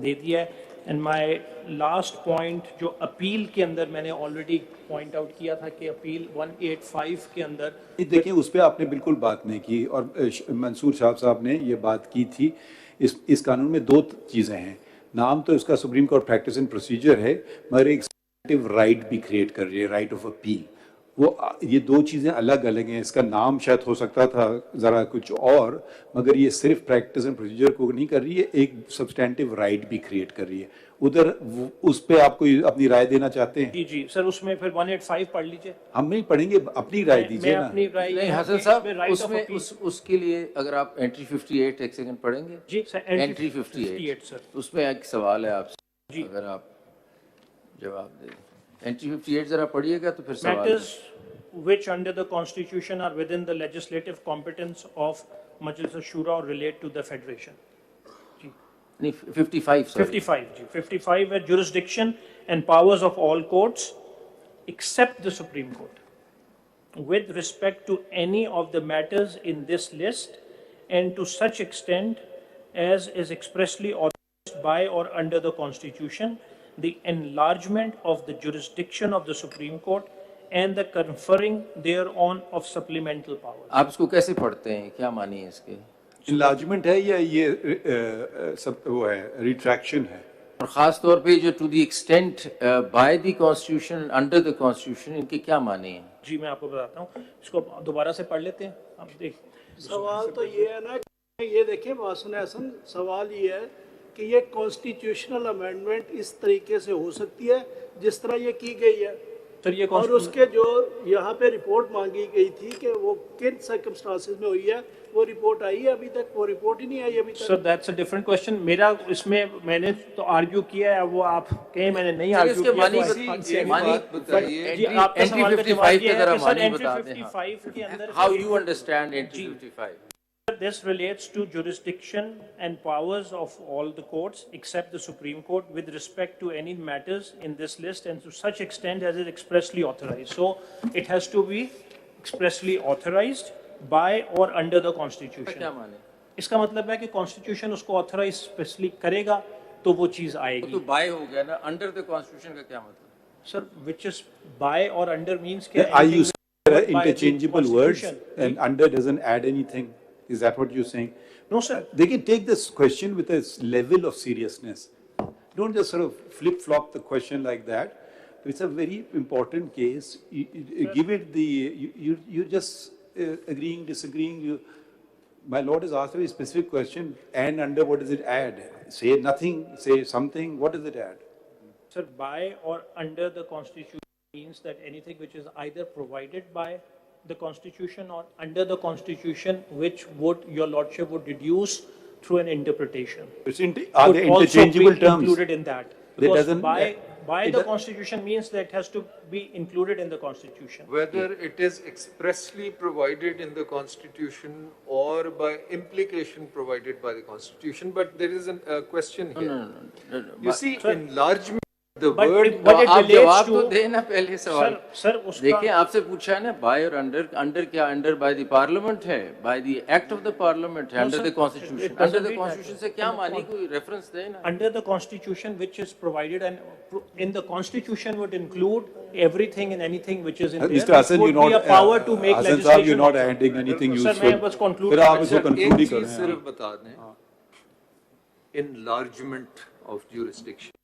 दे दिया है। and my last point जो appeal के अंदर मैंने already point out किया था कि appeal 185 के अंदर
देखिए उस पर आपने बिल्कुल बात नहीं की और मंसूर साहब ने ये बात की थी। इस कानून में दो चीज़ें हैं, नाम तो इसका supreme court practice and procedure है मगर एक राइट भी क्रिएट कर रही है, राइट ऑफ अपील। वो ये दो चीज़ें अलग अलग हैं। इसका नाम शायद हो सकता था ज़रा कुछ और, मगर ये सिर्फ प्रैक्टिस एंड प्रोसीजर को नहीं कर रही है, एक सब्सटैंटिव राइट भी क्रिएट कर रही है। उधर उस पे आप कोई अपनी राय देना चाहते हैं?
जी जी सर, उसमें फिर 185 पढ़ लीजिए।
हम नहीं पढ़ेंगे, अपनी राय दीजिए ना।
अपनी राय
नहीं हसन साहब, उसमें उसके लिए अगर आप एंट्री 58 एक सेकंड पढ़ेंगे।
जी सर,
एंट्री 58
सर,
उसमें एक सवाल है आपसे,
जी
अगर आप जवाब दें। एंट्री 58 जरा पढ़िएगा तो फिर सवाल
matters which under the constitution are within the legislative competence of Majlis Shura or relate to the federation.
नहीं 55 sorry.
55 जी, 55 है jurisdiction and powers of all courts except the Supreme Court with respect to any of the matters in this list and to such extent as is expressly authorized by or under the constitution, the enlargement of the jurisdiction of the Supreme Court and the conferring thereon of supplemental powers.
आप इसको कैसे पढ़ते हैं, क्या मानी है इसके?
Enlargement है या ये सब वो है, रिट्रैक्शन है?
और खास तौर पे जो to the extent by the constitution, under the constitution, इनके क्या माने हैं?
जी मैं आपको बताता हूँ, इसको दोबारा से पढ़ लेते हैं। आप देख,
सवाल तो ये है ना, ये देखिए वासन हसन, सवाल ये है कि ये कॉन्स्टिट्यूशनल अमेंडमेंट इस तरीके से हो सकती है जिस तरह ये की गई है, और उसके जो यहाँ पे रिपोर्ट मांगी गई थी कि वो किन सर्कमस्टांसेस में हुई है, वो रिपोर्ट आई है अभी तक? वो रिपोर्ट ही नहीं आई अभी तक।
Sir that's a different question. मेरा इसमें मैंने तो आर्ग्यू किया है, वो आप कहें मैंने नहीं आर्ग्यू किया।
मानी
बताइए जी,
आपका सवाल का जवाब ये है कि सर एंट्री
55 के अंदर
how you understand entry 55?
This relates to jurisdiction and powers of all the courts except the Supreme Court with respect to any matters in this list and to such extent as is expressly authorized. So it has to be expressly authorized by or under the Constitution.
क्या माने?
इसका मतलब है कि Constitution उसको authorize specially करेगा तो वो चीज आएगी।
तो by हो गया ना, under the Constitution का क्या मतलब?
Sir, which is by or under means क्या?
Are you interchangeable words and under doesn't add anything? Is that what you're saying?
No, sir.
They can take this question with a level of seriousness. Don't just sort of flip-flop the question like that. It's a very important case. You give it the, you just agreeing, disagreeing. My lord has asked a very specific question, and under what does it add? Say nothing, say something, what does it add?
Sir, by or under the Constitution means that anything which is either provided by the Constitution or under the Constitution, which would your lordship would deduce through an interpretation.
Are they interchangeable terms?
Included in that. Because by the Constitution means that it has to be included in the Constitution.
Whether it is expressly provided in the Constitution or by implication provided by the Constitution, but there is a question here.
No.
You see, enlargement. The
But
word
आप जवाब तो देना पहले सवाल।
Sir उसका
देखिए आपसे पूछा है ना, बाय और अंडर क्या? अंडर बाय द पार्लियामेंट है, by the act of the parliament है, under the constitution. Under the constitution से क्या मानी, कोई रेफरेंस दे ना।
Under the Constitution which is provided, and in the Constitution would include everything and anything which is in there.
Mr. Hassan, you're not,
a power to make
Hassan
legislation.
Saab, you're not adding anything useful.
Sir, मैं बस conclude
फिर आप इसको conclude ही
एक चीज
करें।
सिर्फ बता दें, enlargement of jurisdiction.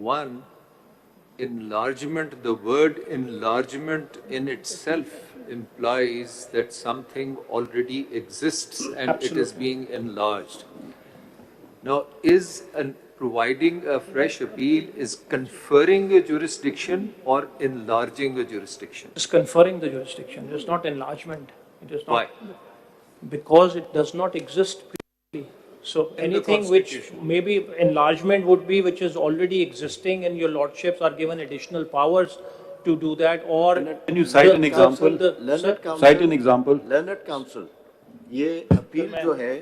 One, enlargement, the word enlargement in itself implies that something already exists and it is being enlarged. Now, providing a fresh appeal is conferring a jurisdiction or enlarging a jurisdiction?
It's conferring the jurisdiction. It's not enlargement. It is not.
Why?
Because it does not exist previously. So
in the
anything which
Constitution.
maybe enlargement would be, which is already existing, and your lordships are given additional powers to do that, or
Can you cite an example?
Learned Council,
Cite an example.
Learned Council, ये appeal जो है,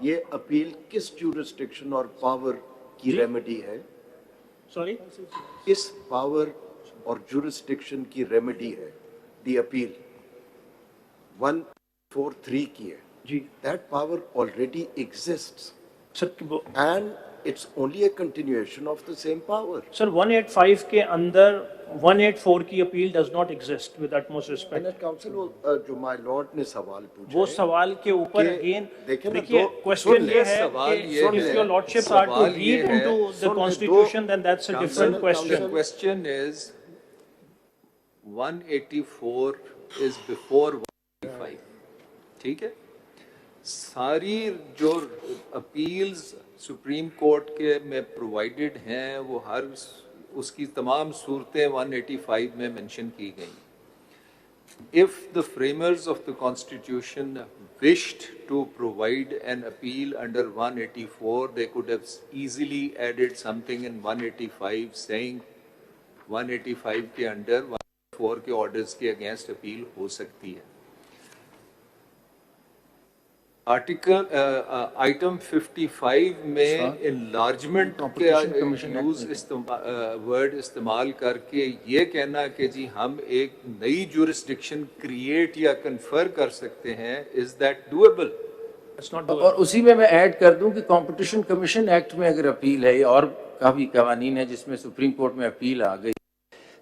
ये appeal किस jurisdiction और power की remedy है?
Sorry?
किस power और jurisdiction की remedy है? The appeal 143 की है. That power already exists.
Sir,
And it's only a continuation of the same power.
Sir, 185 के अंदर 184 की appeal does not exist, with utmost respect.
Learned Council जो my lord ने सवाल पूछा
वो
है,
सवाल के ऊपर
कि
again
देखिए ना,
देखिए
दो-
question
सुन ले,
ये है
सवाल
कि
ये
if
है,
your lordships are to
सवाल ये
read
है,
into the
सुन ले,
constitution, then that's a different
The
question.
question is 184 is before 185. ठीक है? सारी जो अपील्स सुप्रीम कोर्ट के में प्रोवाइडेड हैं वो हर उसकी तमाम सूरतें 185 में मेंशन की गई. If the framers of the constitution wished to provide an appeal under 184, they could have easily added something in 185 saying 185 के अंडर 184 के ऑर्डर्स के अगेंस्ट अपील हो सकती है. आर्टिकल आइटम 55 में enlargement का यूज वर्ड इस्तेमाल करके ये कहना कि जी हम एक नई jurisdiction क्रिएट या कन्फर कर सकते हैं, इज दैट डूएबल?
और उसी में मैं ऐड कर दूं कि कंपटीशन कमीशन एक्ट में अगर अपील है और काफी कवानीन है जिसमें सुप्रीम कोर्ट में अपील आ गई,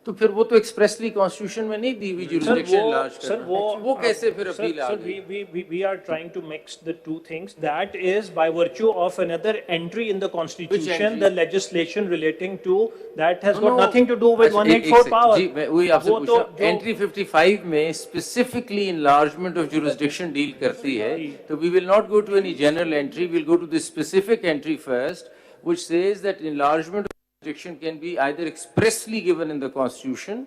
तो फिर वो तो एक्सप्रेसली कॉन्स्टिट्यूशन में नहीं दी हुई जुरिसडिक्शन लार्ज
सर
वो कैसे फिर अपील आ
सर
गई?
we are trying to mix the two things. That is by virtue of another entry in the constitution, the legislation relating to that has got nothing to do with 184 power.
जी मैं वही आपसे पूछ रहा हूं, entry 55 में specifically enlargement of jurisdiction deal करती है, तो we will not go to any general entry, we will go to the specific entry first which says that enlargement jurisdiction can be either expressly given in the constitution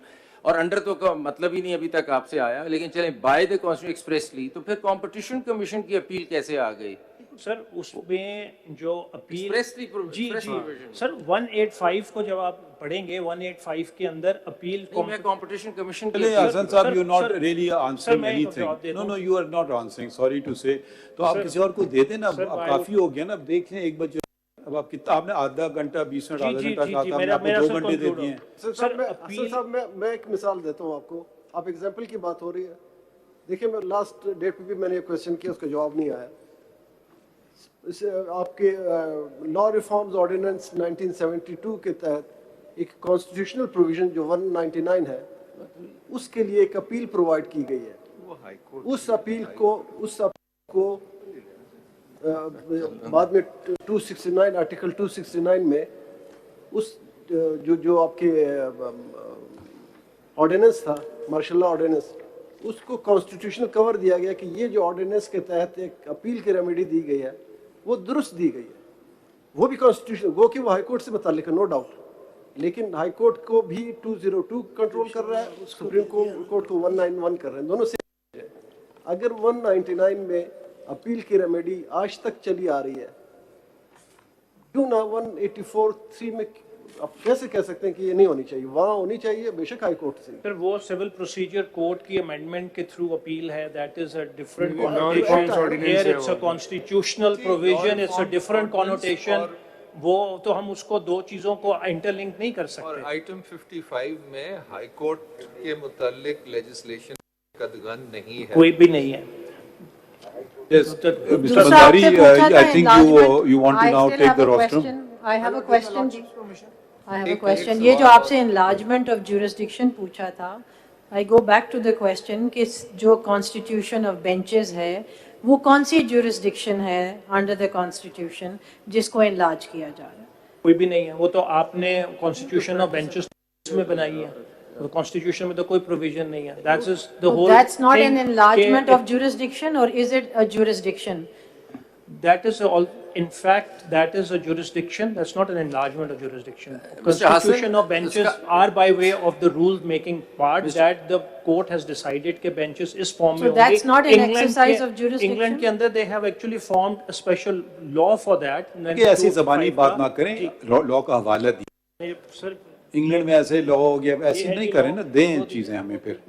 और under तो का मतलब ही नहीं अभी तक आपसे आया, लेकिन चले बाय द कॉन्स्टिट्यूशन एक्सप्रेसली, तो फिर कंपटीशन कमीशन की अपील कैसे आ गई?
सर उसमें जो अपील जी
provision.
सर 185 को जब आप पढ़ेंगे 185 के अंदर अपील
मैं कंपटीशन कमीशन के
चलिए Hasan sahab, you not really
sir,
answering
me
anything. No you are not answering, sorry to say. तो आप किसी और को दे देना, अब काफी हो गया ना. अब देखें एक बजे, अब आप कितना आपने आधा घंटा 20 मिनट आधा घंटा कहा था, हमने आपको 2 घंटे दे दिए हैं.
सर साहब मैं एक मिसाल देता हूँ आपको. आप एग्जाम्पल की बात हो रही है, देखिए मैं लास्ट डेट पे भी मैंने एक क्वेश्चन किया, उसका जवाब नहीं आया. इसे आपके लॉ रिफॉर्म्स ऑर्डिनेंस 1972 के तहत एक कॉन्स्टिट्यूशनल प्रोविजन जो 199 है, उसके लिए एक अपील प्रोवाइड की गई है. उस अपील को बाद में 269 आर्टिकल 269 में उस जो आपके ऑर्डिनेंस था, मार्शल लॉ ऑर्डिनेंस, उसको कॉन्स्टिट्यूशनल कवर दिया गया कि ये जो ऑर्डिनेंस के तहत एक अपील की रेमेडी दी गई है वो दुरुस्त दी गई है. वो भी कॉन्स्टिट्यूशन, वो कि वो हाई कोर्ट से मुताल्लिक है, नो डाउट, लेकिन हाई कोर्ट को भी 202 कंट्रोल कर रहा है, सुप्रीम कोर्ट को 191 कर रहे हैं, दोनों से. अगर 199 में अपील की रेमेडी आज तक चली आ रही है, क्यों ना 184(3) में आप कैसे कह सकते हैं कि ये नहीं होनी चाहिए? वहाँ होनी चाहिए बेशक हाई कोर्ट से.
फिर वो सिविल प्रोसीजर कोड की अमेंडमेंट के थ्रू अपील है, that is a different
reforms
connotation.
ordinance
Here
है
it's a constitutional provision, it's a different connotation. वो तो हम उसको दो चीजों को इंटरलिंक नहीं कर
और
सकते.
आइटम 55 में हाई कोर्ट के मुतालिक लेजिस्लेशन कदगन नहीं है.
कोई भी नहीं है.
Yes,
दूसरा
Mr. Bandari,
आपसे पूछा था
I think you want to now take the rostrum.
I have a question ji. I have a question. ये जो आपसे enlargement of jurisdiction पूछा था, I go back to the question कि जो constitution of benches है, वो कौन सी jurisdiction है under the constitution जिसको enlarge किया जा रहा है?
कोई भी नहीं है. वो तो आपने कॉन्स्टिट्यूशन ऑफ बेंचेस में बनाई है, कॉन्स्टिट्यूशन में तो कोई प्रोविजन नहीं है. That is the whole.
That's not an
thing
enlargement
कि
of jurisdiction, or is it a jurisdiction?
That is all, in fact, that is a jurisdiction, that's not an enlargement of jurisdiction.
Mr.
Constitution
Hassan,
of benches are by way of the rule-making part that the court has decided that benches is formed.
So that's not an exercise of jurisdiction?
England के अंदर they have actually formed a special law for that.
कि ऐसी ज़बानी बात ना करें, law का हवाला दिए.
Sir,
इंग्लैंड में ऐसे लॉ हो गया, ऐसे नहीं करें ना, दें चीज़ें हमें फिर.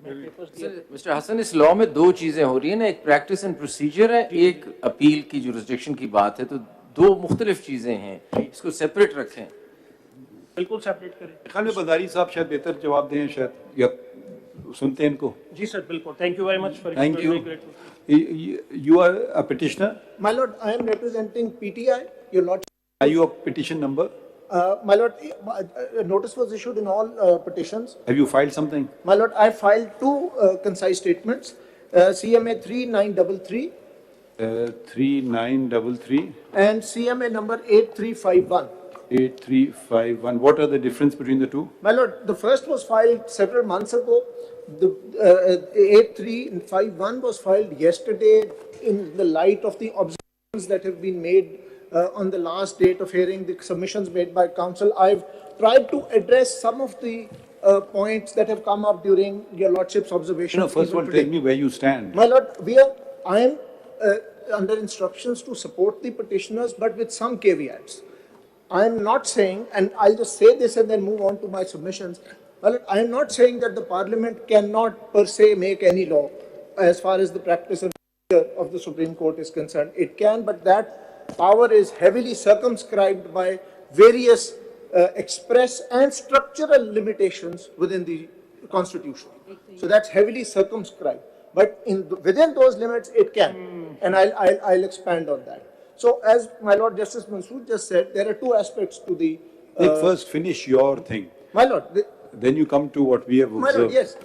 मिस्टर हसन, इस लॉ में दो चीजें हो रही है ना, एक प्रैक्टिस एंड प्रोसीजर है, एक अपील की जुरिस्डिक्शन की बात है, तो दो मुख्तलिफ चीजें हैं, इसको सेपरेट रखें.
बिल्कुल सेपरेट करें.
ख्याल में बंदारी साहब शायद बेहतर जवाब दें, शायद या सुनते हैं इनको.
जी सर, बिल्कुल. Thank you very much for.
Thank you. You are a petitioner?
My Lord, I am representing PTI, Your Lordship.
Are you a petition number?
My Lord, notice was issued in all petitions.
Have you filed something?
My Lord, I filed two concise statements, CMA 3933
3933
and CMA number 8351.
8351. What are the difference between the two?
My Lord, the first was filed several months ago. The 8351 was filed yesterday in the light of the observations that have been made on the last date of hearing, the submissions made by counsel. I've tried to address some of the points that have come up during Your Lordship's observations.
No, first of all, tell me where you stand.
My Lord, I am under instructions to support the petitioners, but with some caveats. I am not saying, and I'll just say this and then move on to my submissions. Well, I am not saying that the Parliament cannot per se make any law as far as the practice of the Supreme Court is concerned. It can, but that power is heavily circumscribed by various express and structural limitations within the Constitution. So that's heavily circumscribed. But within those limits, it can, and I'll expand on that. So, as my Lord Justice Mansoor just said, there are two aspects to the.
First, finish your thing.
My Lord.
Then you come to what we have observed.
My Lord, yes.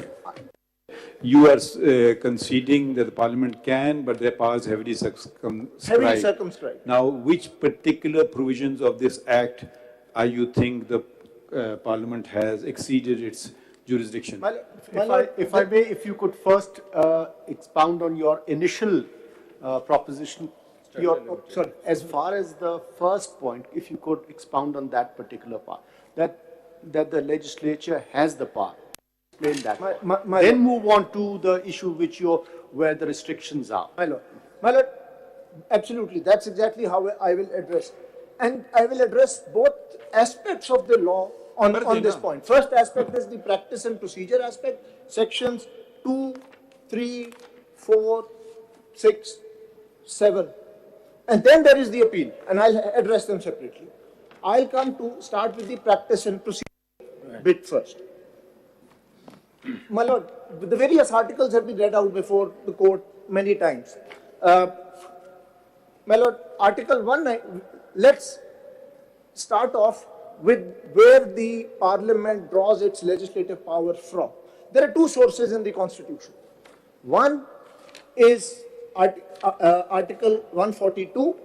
You are conceding that the Parliament can, but their powers heavily circumscribed.
Heavily circumscribed.
Now, which particular provisions of this Act are you think the Parliament has exceeded its jurisdiction?
If you could first expound on your initial proposition. Sorry, as far as the first point, if you could expound on that particular part, that the legislature has the power. Explain that. Then move on to the issue where the restrictions are.
My Lord, absolutely. That's exactly how I will address. And I will address both aspects of the law on this point. First aspect is the practice and procedure aspect, sections 2, 3, 4, 6, 7. And then there is the appeal, and I'll address them separately. I'll start with the practice and procedure bit first. My Lord, the various articles have been read out before the court many times. My Lord, Article 1, let's start off with where the Parliament draws its legislative power from. There are two sources in the Constitution. One is Article 142,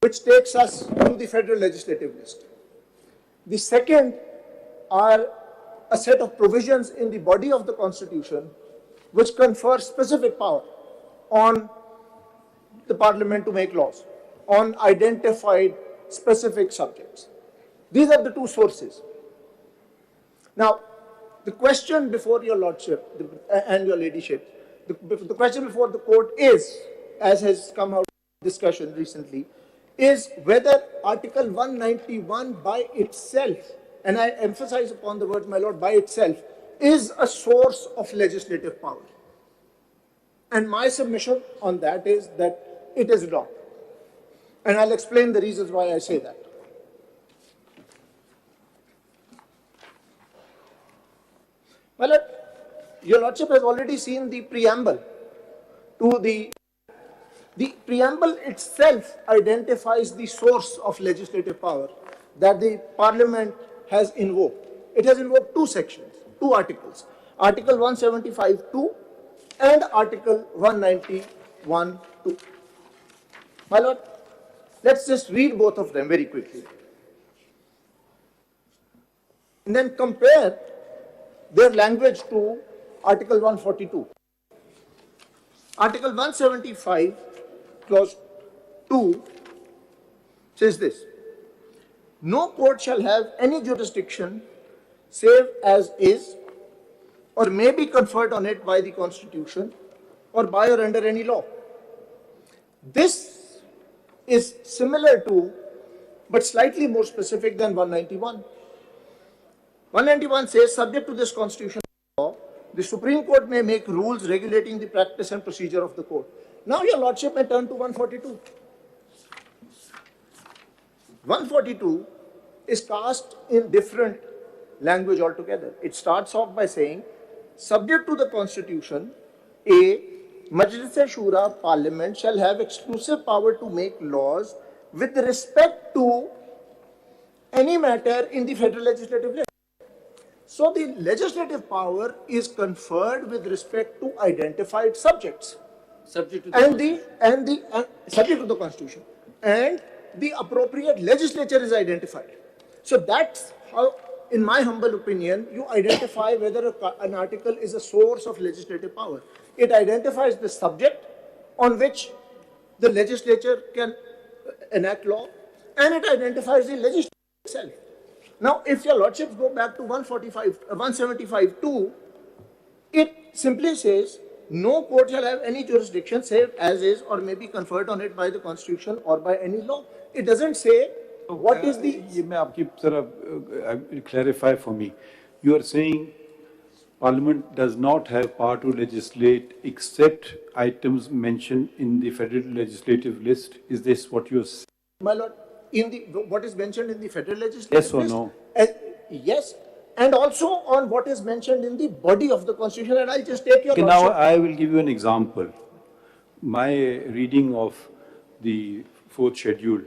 which takes us to the federal legislative list. The second are a set of provisions in the body of the Constitution which confer specific power on the Parliament to make laws on identified specific subjects. These are the two sources. Now, the question before your Lordship and your Ladyship, the question before the court is, as has come out in discussion recently, is whether Article 191 by itself, and I emphasize upon the word, my Lord, by itself, is a source of legislative power. And my submission on that is that it is not. And I'll explain the reasons why I say that. My Lord, your Lordship has already seen the preamble to the preamble itself identifies the source of legislative power that the Parliament has invoked. It has invoked two sections, two articles, Article 175(2) and Article 191(2). My Lord, let's just read both of them very quickly and then compare their language to Article 142. Article 175 clause 2 says this: no court shall have any jurisdiction save as is or may be conferred on it by the Constitution or by or under any law. This is similar to, but slightly more specific than 191. 191 says, subject to this constitutional law, the Supreme Court may make rules regulating the practice and procedure of the court. Now your lordship may turn to 142. 142 is cast in different language altogether. It starts off by saying, subject to the Constitution, a Majlis-e-Shura Parliament shall have exclusive power to make laws with respect to any matter in the federal legislative list. So the legislative power is conferred with respect to identified subjects,
Subject to the
subject to the Constitution, and the appropriate legislature is identified. So that's how, in my humble opinion, you identify whether an article is a source of legislative power. It identifies the subject on which the legislature can enact law, and it identifies the legislature itself. Now, if your lordships go back to 175(2), it simply says, no court shall have any jurisdiction save as is or may be conferred on it by the Constitution or by any law. It doesn't say what is the...
ये मैं आपकी तरफ clarify for me. You are saying Parliament does not have power to legislate except items mentioned in the federal legislative list. Is this what you are saying?
My lord, in the what is mentioned in the federal legislative
Yes or
list,
no?
Yes, and also on what is mentioned in the body of the Constitution. And I'll just take your
Okay, now
lordship.
I will give you an example. My reading of the fourth schedule,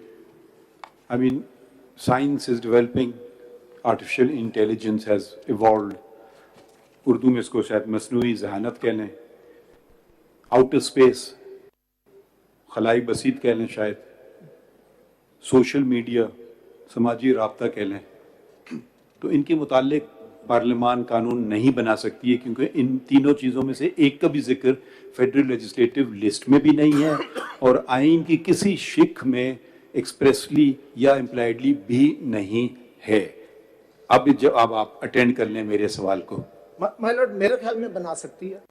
I mean, science is developing, artificial intelligence has evolved. Urdu में इसको शायद मसनूई ज़हानत कह लें, outer space, खलाई बसीत कह लें शायद, social media, समाजी राब्ता कह लें, तो इनके मुतालिक पार्लियामान कानून नहीं बना सकती है क्योंकि इन तीनों चीज़ों में से एक का भी जिक्र फेडरल लेजिस्लेटिव लिस्ट में भी नहीं है और आइन की किसी शिक में एक्सप्रेसली या इम्प्लाइडली भी नहीं है। अब जब आप अटेंड कर लें मेरे सवाल को।
My lord, मेरे ख्याल में बना सकती है।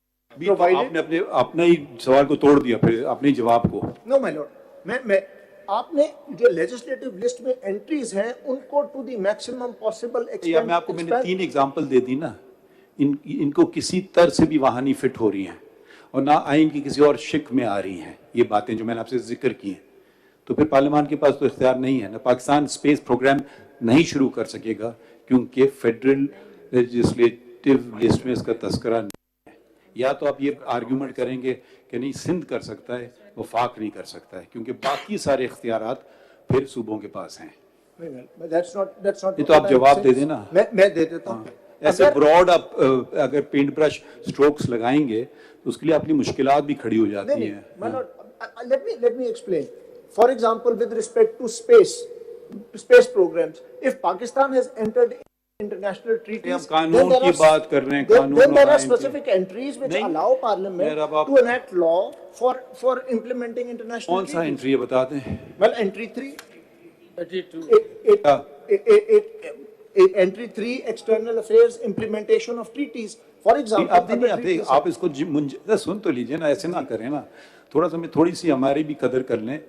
तो आपने अपने ही सवाल को तोड़ दिया फिर अपने जवाब को।
No, my lord, मैं आपने जो लेजिस्लेटिव लिस्ट में एंट्रीज हैं उनको to the maximum possible extent,
मैं आपको मैंने 3 एग्जांपल दे दी ना, इनको किसी तरह से भी वहां नहीं फिट हो रही हैं और ना आइन की किसी और शिक में आ रही हैं ये बातें जो मैंने आपसे जिक्र की हैं। तो फिर पार्लियामान के पास तो इख्तियार नहीं है ना, पाकिस्तान स्पेस प्रोग्राम नहीं शुरू कर सकेगा क्योंकि फेडरल लेजिस्लेटिव लिस्ट में इसका तस्करा नहीं है। या तो आप ये आर्ग्यूमेंट करेंगे कि नहीं सिंध कर सकता है, वफाक नहीं कर सकता है क्योंकि बाकी सारे इख्तियारात फिर सूबों के पास हैं। ये तो आप जवाब दे देना।
मैं दे देता हूँ।
ऐसे ब्रॉड आप अगर पेंट ब्रश स्ट्रोक्स लगाएंगे तो उसके लिए अपनी मुश्किलात भी खड़ी हो जाती हैं।
Let me explain. For example, with respect to space programs, if Pakistan has entered international treaties,
कानून की बात कर रहे हैं, कानून
then there are specific entries which allow Parliament to enact law for implementing international
treaties. कौन सा entry है बता दें?
Well, entry 3. Entry 3, external affairs, implementation of treaties. For example,
आप इसको सुन तो लीजिए ना, ऐसे ना करें ना, थोड़ी सी हमारी भी कदर कर लें।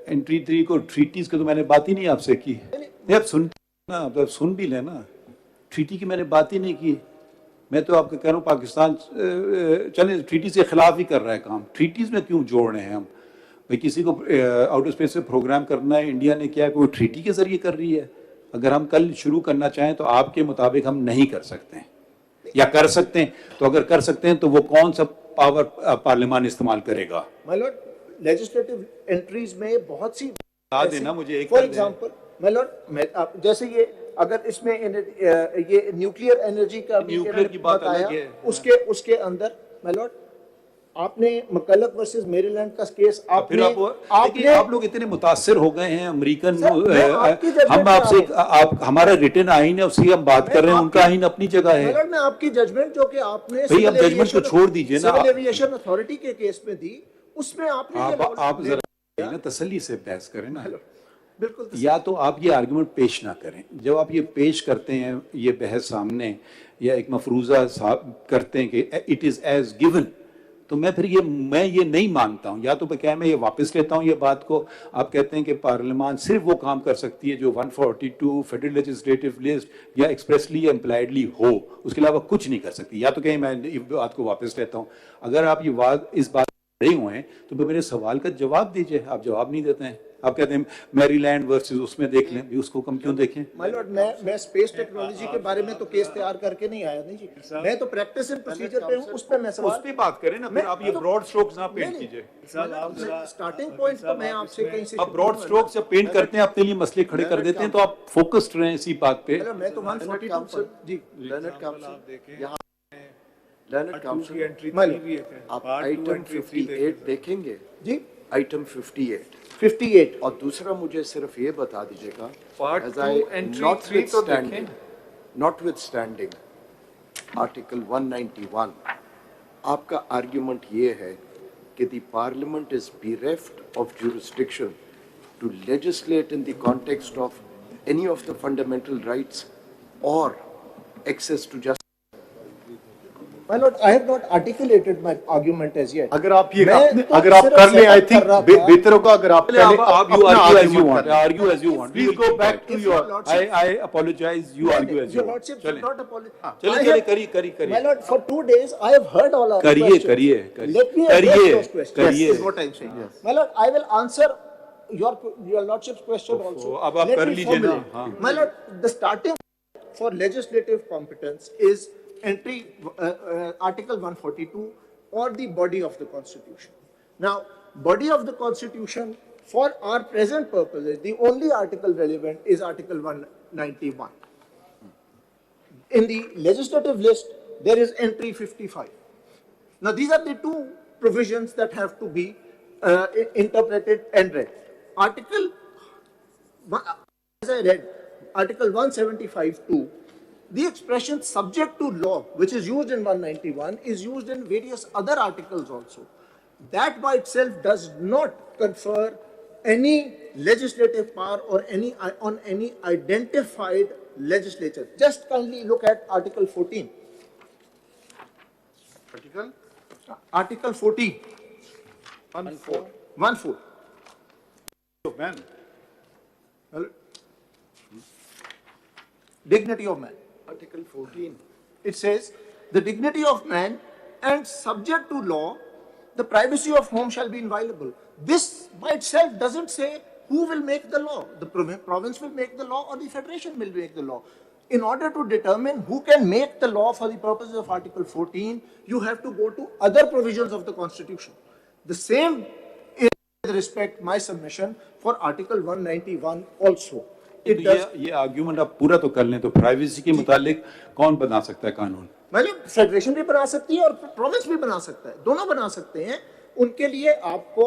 एंट्री 3 को ट्रीटीज की तो मैंने बात ही नहीं आपसे की। आप सुन ना, आप सुन भी लेना, ट्रीटी की मैंने बात ही नहीं की। मैं तो आपको कह रहा हूँ पाकिस्तान चले ट्रीटी से खिलाफ ही कर रहा है काम, ट्रीटीज में क्यों जोड़ रहे हैं हम? भाई किसी को आउटर स्पेस से प्रोग्राम करना है, इंडिया ने किया, कोई ट्रीटी के जरिए कर रही है। अगर हम कल शुरू करना चाहें तो आपके मुताबिक हम नहीं कर सकते हैं या कर सकते हैं, तो अगर कर सकते हैं तो वो कौन सा पावर पार्लियामान इस्तेमाल करेगा?
माय लॉर्ड, लेजिस्लेटिव एंट्रीज में बहुत सी
बता देना मुझे एक।
फॉर एग्जांपल माय लॉर्ड, जैसे ये अगर इसमें ये न्यूक्लियर एनर्जी का
न्यूक्लियर की बात अलग है,
उसके अंदर माय लॉर्ड आपने मकलक वर्सेस मेरीलैंड का केस आपने
आप लोग इतने मुतासिर हो गए हैं अमेरिकन, हम आपसे हमारा रिटन आइन है उसकी हम बात कर रहे हैं, उनका आइन अपनी जगह है।
मैं आपकी जजमेंट जो कि आपने
भाई आप जजमेंट को छोड़ दीजिए ना,
सिविल एविएशन अथॉरिटी के केस में दी, उसमें आपने ये laws
आप जरा ना तसल्ली से बहस करें ना,
बिल्कुल
या तो आप ये आर्गुमेंट पेश ना करें। जब आप ये पेश करते हैं, ये बहस सामने या एक मफरूजा करते हैं कि इट इज एज गिवन, तो मैं ये नहीं मानता हूँ। या तो क्या मैं ये वापस लेता हूँ ये बात को। आप कहते हैं कि पार्लियामान सिर्फ वो काम कर सकती है जो 142 फेडरल लेजिस्लेटिव लिस्ट या एक्सप्रेसली या इम्प्लाइडली हो, उसके अलावा कुछ नहीं कर सकती। या तो कहीं मैं इस बात को वापस लेता हूँ। अगर आप इस बात खड़े हुए हैं तो मेरे सवाल का जवाब दीजिए। आप जवाब नहीं देते हैं। आप कहते हैं मैरीलैंड वर्सेस उसमें देख लें, भी उसको कम क्यों देखें?
माय लॉर्ड, मैं स्पेस टेक्नोलॉजी के बारे में तो केस तैयार करके नहीं आया नहीं जी, मैं तो प्रैक्टिस एंड प्रोसीजर पे हूं, उस पे मैं सवाल
उस पे बात करें ना। फिर आप ये ब्रॉड स्ट्रोक्स ना पेंट कीजिए।
स्टार्टिंग पॉइंट तो मैं आपसे कहीं से
आप ब्रॉड स्ट्रोक्स जब पेंट करते हैं, अपने लिए मसले खड़े कर देते हैं, तो आप फोकस्ड रहें इसी बात पे।
मैं तो 142 जी
लर्नड काउंसिल यहाँ लर्नड काउंसिल
एंट्री भी है।
आप आइटम 58 देखेंगे
जी,
आइटम
58
और दूसरा मुझे सिर्फ ये बता दीजिएगा,
Part 2 entry 3 तो देखें।
notwithstanding आर्टिकल 191, आपका आर्ग्यूमेंट ये है कि the parliament is bereft of jurisdiction to legislate in the context of any of the fundamental rights or access to justice.
My lord, I have not articulated my argument as yet.
अगर आप कर लें, I think बेहतर होगा अगर आप
argue as you want.
Please go back to your.
I apologize. You argue as you
Your
want.
lordship should not apologize.
चलिए करिए।
My lord, for 2 days I have heard all our
करिए
questions. Let me address those questions.
करिए।
Is what I'm saying. Yes. My lord, I will answer your lordship's question also.
अब आप कर लीजिए ना।
My lord, the starting for legislative competence is entry article 142 or the body of the constitution. Now, body of the constitution for our present purposes, the only article relevant is article 191. In the legislative list, there is entry 55. Now, these are the two provisions that have to be interpreted and read. Article, as I read, article 175(2), the expression subject to law, which is used in 191, is used in various other articles also. That by itself does not confer any legislative power or on any identified legislature. Just kindly look at Article 14. Article 14. 1-4.
Of man.
Dignity of man.
Article 14.
It says, the dignity of man and subject to law, the privacy of whom shall be inviolable. This by itself doesn't say who will make the law. The province will make the law or the federation will make the law. In order to determine who can make the law for the purposes of Article 14, you have to go to other provisions of the Constitution. The same is with respect my submission for Article 191 also.
ये argument आप पूरा तो कर लें, तो privacy के मुतालिक कौन बना सकता है कानून?
मतलब फेडरेशन भी बना सकती है और प्रोविंस भी बना सकता है, दोनों बना सकते हैं। उनके लिए आपको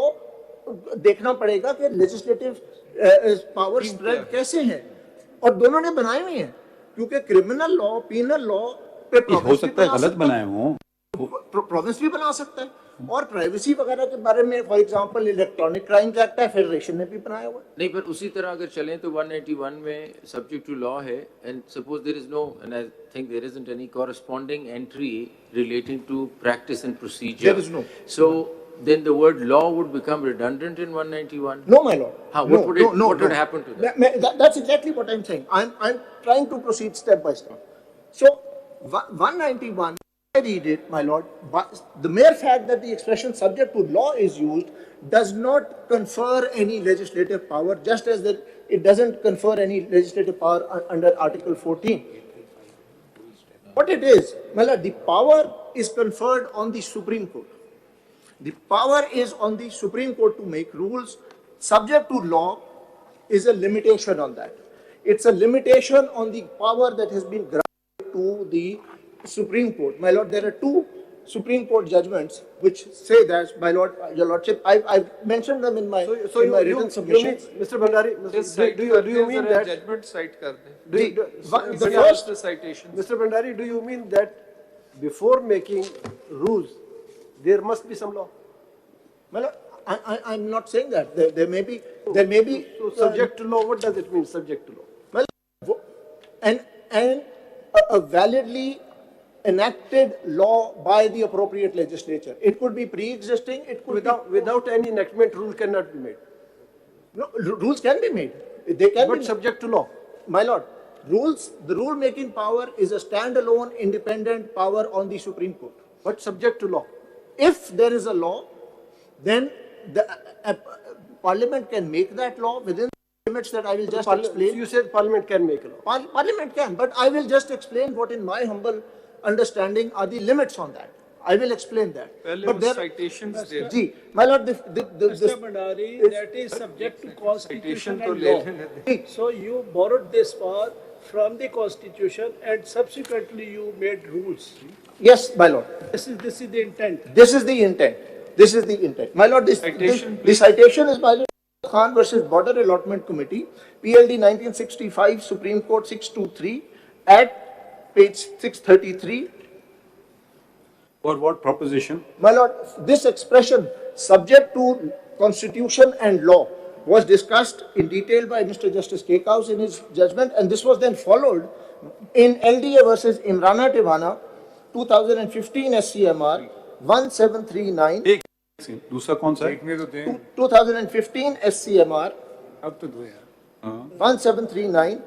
देखना पड़ेगा कि लेजिस्लेटिव पावर स्प्रेड कैसे है, और दोनों ने बनाए हुए हैं, क्योंकि क्रिमिनल लॉ, पीनल लॉ पे
हो सकता है गलत बनाए हों,
प्रोविंस भी बना सकता है। और प्राइवेसी वगैरह के बारे में for example electronic crimes act है, फेडरेशन ने भी बनाया हुआ है।
नहीं, पर उसी तरह अगर चलें तो 191 में सब्जेक्ट टू लॉ है, and suppose there is no, and I think there isn't any corresponding entry relating to practice and procedure,
there is no,
so then the word law would become redundant in 191.
No, my lord.
How? What would happen to that?
That's exactly what I'm saying. I'm trying to proceed step by step. So 191, I read it, my lord, but the mere fact that the expression subject to law is used does not confer any legislative power, just as that it doesn't confer any legislative power under Article 14. What it is, my lord, the power is conferred on the Supreme Court. The power is on the Supreme Court to make rules. Subject to law is a limitation on that. It's a limitation on the power that has been granted to the Supreme Court. My lord, there are two Supreme Court judgments which say that, my lord, your lordship, I've mentioned them in my, in my written submission.
Mr. Bhandari, do you mean that
judgment cite kar
the
first citation?
Mr. Bhandari, do you mean that before making rules there must be some law?
Well, I'm not saying that. There may be.
So subject to law, what does it mean, subject to law?
Well, and a validly enacted law by the appropriate legislature. It could be pre-existing. It could
Without any enactment, rule cannot be made.
no, rules can be made. They can
But
be
subject to law.
My lord, the rule-making power is a standalone, independent power on the Supreme Court.
But subject to law.
If there is a law, then the Parliament can make that law within the limits that I will just explain.
You said Parliament can make a law.
Parliament can, but I will just explain what, in my humble understanding, are the limits on that. I will explain that.
But there citations there.
Ji, my lord,
Mr. Bhandari, that is subject to constitution and law. So you borrowed this power from the constitution and subsequently you made rules.
Yes, my lord.
This is the intent.
This is the intent. This is the intent. My lord, the citation is by Khan versus Border Allotment Committee, PLD 1965, Supreme Court 623, at page 633.
For what proposition?
My lord, this expression, subject to constitution and law, was discussed in detail by Mr. Justice Kekaus in his judgment, and this was then followed in LDA versus Imran Tivana, 2015 SCMR 1739.
दूसरा कौन सा है?
2015 SCMR
अब तो दो यार
1739.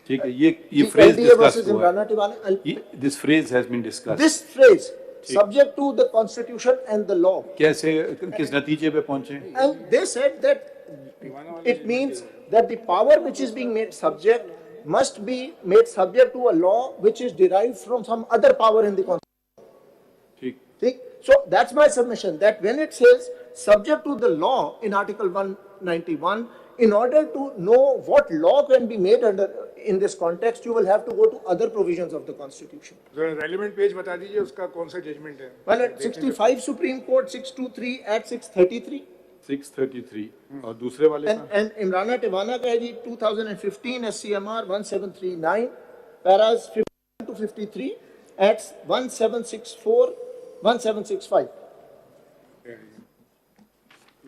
ठीक है, ये phrase
LDA versus
discussed हुआ
Imran
है.
Tivana.
This phrase has been discussed.
This phrase, subject to the constitution and the law.
कैसे किस नतीजे पे पहुंचे?
And they said that it means that the power which is being made subject must be made subject to a law which is derived from some other power in the constitution.
ठीक.
So that's my submission, that when it says subject to the law in Article 191, in order to know what law can be made under in this context, you will have to go to other provisions of the Constitution.
Relevant page बता दीजिए उसका कौन सा judgement है?
Well, at 65 Supreme Court 623 at 633.
633 और दूसरे वाले का?
And Imran Tivana का है जी 2015 SCMR 1739, paras 51 to 53 at 1764 1765.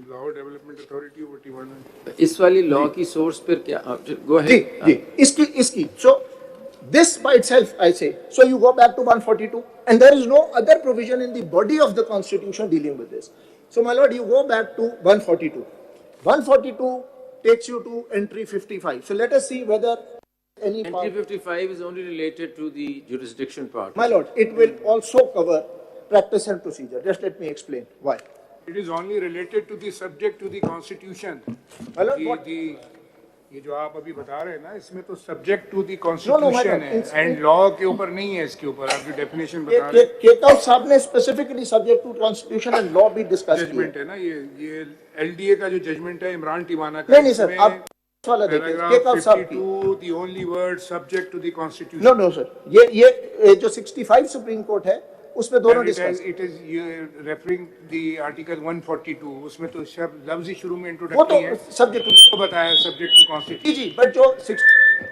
Lahore development authority वो टिवाना
इस वाली लॉ की सोर्स पर क्या गो
जी जी इसकी so this by itself I say, so you go back to 142 and there is no other provision in the body of the constitution dealing with this. So my lord, you go back to 142. 142 takes you to entry 55. So let us see whether any
entry 55 is only related to the jurisdiction part.
My lord, it will also cover practice and procedure. Just let me explain why.
It is only related to the subject to the constitution. ये जो आप अभी बता रहे हैं ना, इसमें तो सब्जेक्ट टू दी कॉन्स्टिट्यूशन है एंड लॉ के ऊपर नहीं है. इसके ऊपर आप जो डेफिनेशन बता रहे हैं,
केकाउट साहब ने specifically subject to constitution and law भी डिस्कस किया.
जजमेंट है ना, ये एलडीए का जो जजमेंट है इमरान टिवाना का.
नहीं सर, आप वाला देखिए केकाउट साहब की
the only word subject to the constitution.
No sir, ये जो 65 सुप्रीम कोर्ट है उसमें दोनों discuss.
It is referring the article 142. उसमें तो शब्द लफ्ज ही शुरू में इंट्रोडक्टरी है,
सब्जेक्ट
टू बताया सब्जेक्ट टू कॉन्स्टिट्यूशन.
जी, बट जो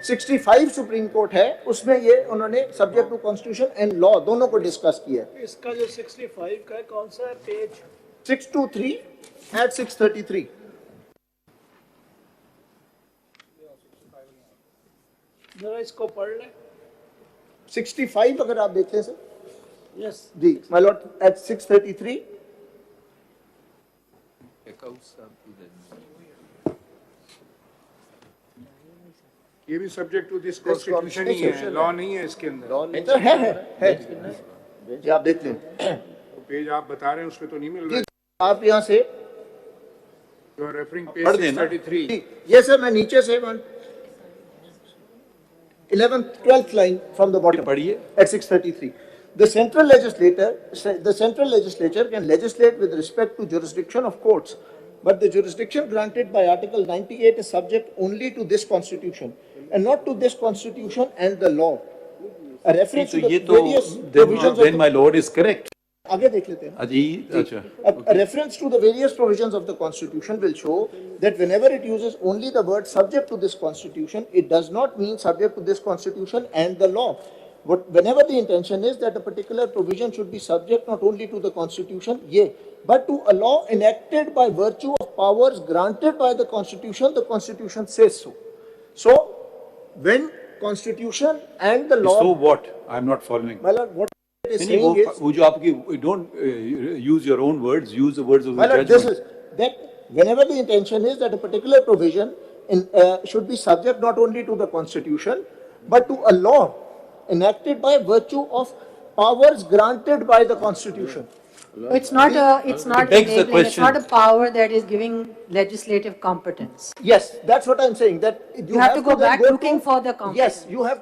65 सुप्रीम कोर्ट है उसमें ये उन्होंने subject to constitution and law दोनों को डिस्कस किया है.
इसका जो 65 का कौन सा है पेज?
623 at 633.
जरा इसको पढ़ लें.
65 अगर आप देखें सर.
Yes.
जी, my lord, at 633.
ये भी सब्जेक्ट टू दिस कॉन्स्टिट्यूशन ही है, लॉ नहीं है इसके अंदर.
लॉ नहीं है. जी, आप देख लें.
पेज आप बता रहे हैं उसमें तो नहीं मिल रहा है.
आप यहाँ से
यू आर रेफरिंग पेज 633.
ये सर मैं नीचे से 11th 12th line from the bottom
पढ़िए.
At 633. The central legislature can legislate with respect to jurisdiction of courts, but the jurisdiction granted by Article 98 is subject only to this constitution and not to this constitution and the law. A reference to the various provisions
then my lord is correct.
आगे देख लेते हैं.
अच्छा.
A reference to the various provisions of the constitution will show that whenever it uses only the word subject to this constitution, it does not mean subject to this constitution and the law. whenever the intention is that a particular provision should be subject not only to the Constitution, but to a law enacted by virtue of powers granted by the Constitution says so. So, when Constitution and the law...
So what? I'm not following.
My lord, what it is saying is...
वो जो आपकी, don't use your own words, use the words of the
My lord,
judgment.
this is that whenever the intention is that a particular provision should be subject not only to the Constitution, but to a law enacted by virtue of powers granted by the Constitution.
It's not enabling, it's not a power that is giving legislative competence.
Yes, that's what I'm saying, that
You have to go back looking for the competence.
Yes, you have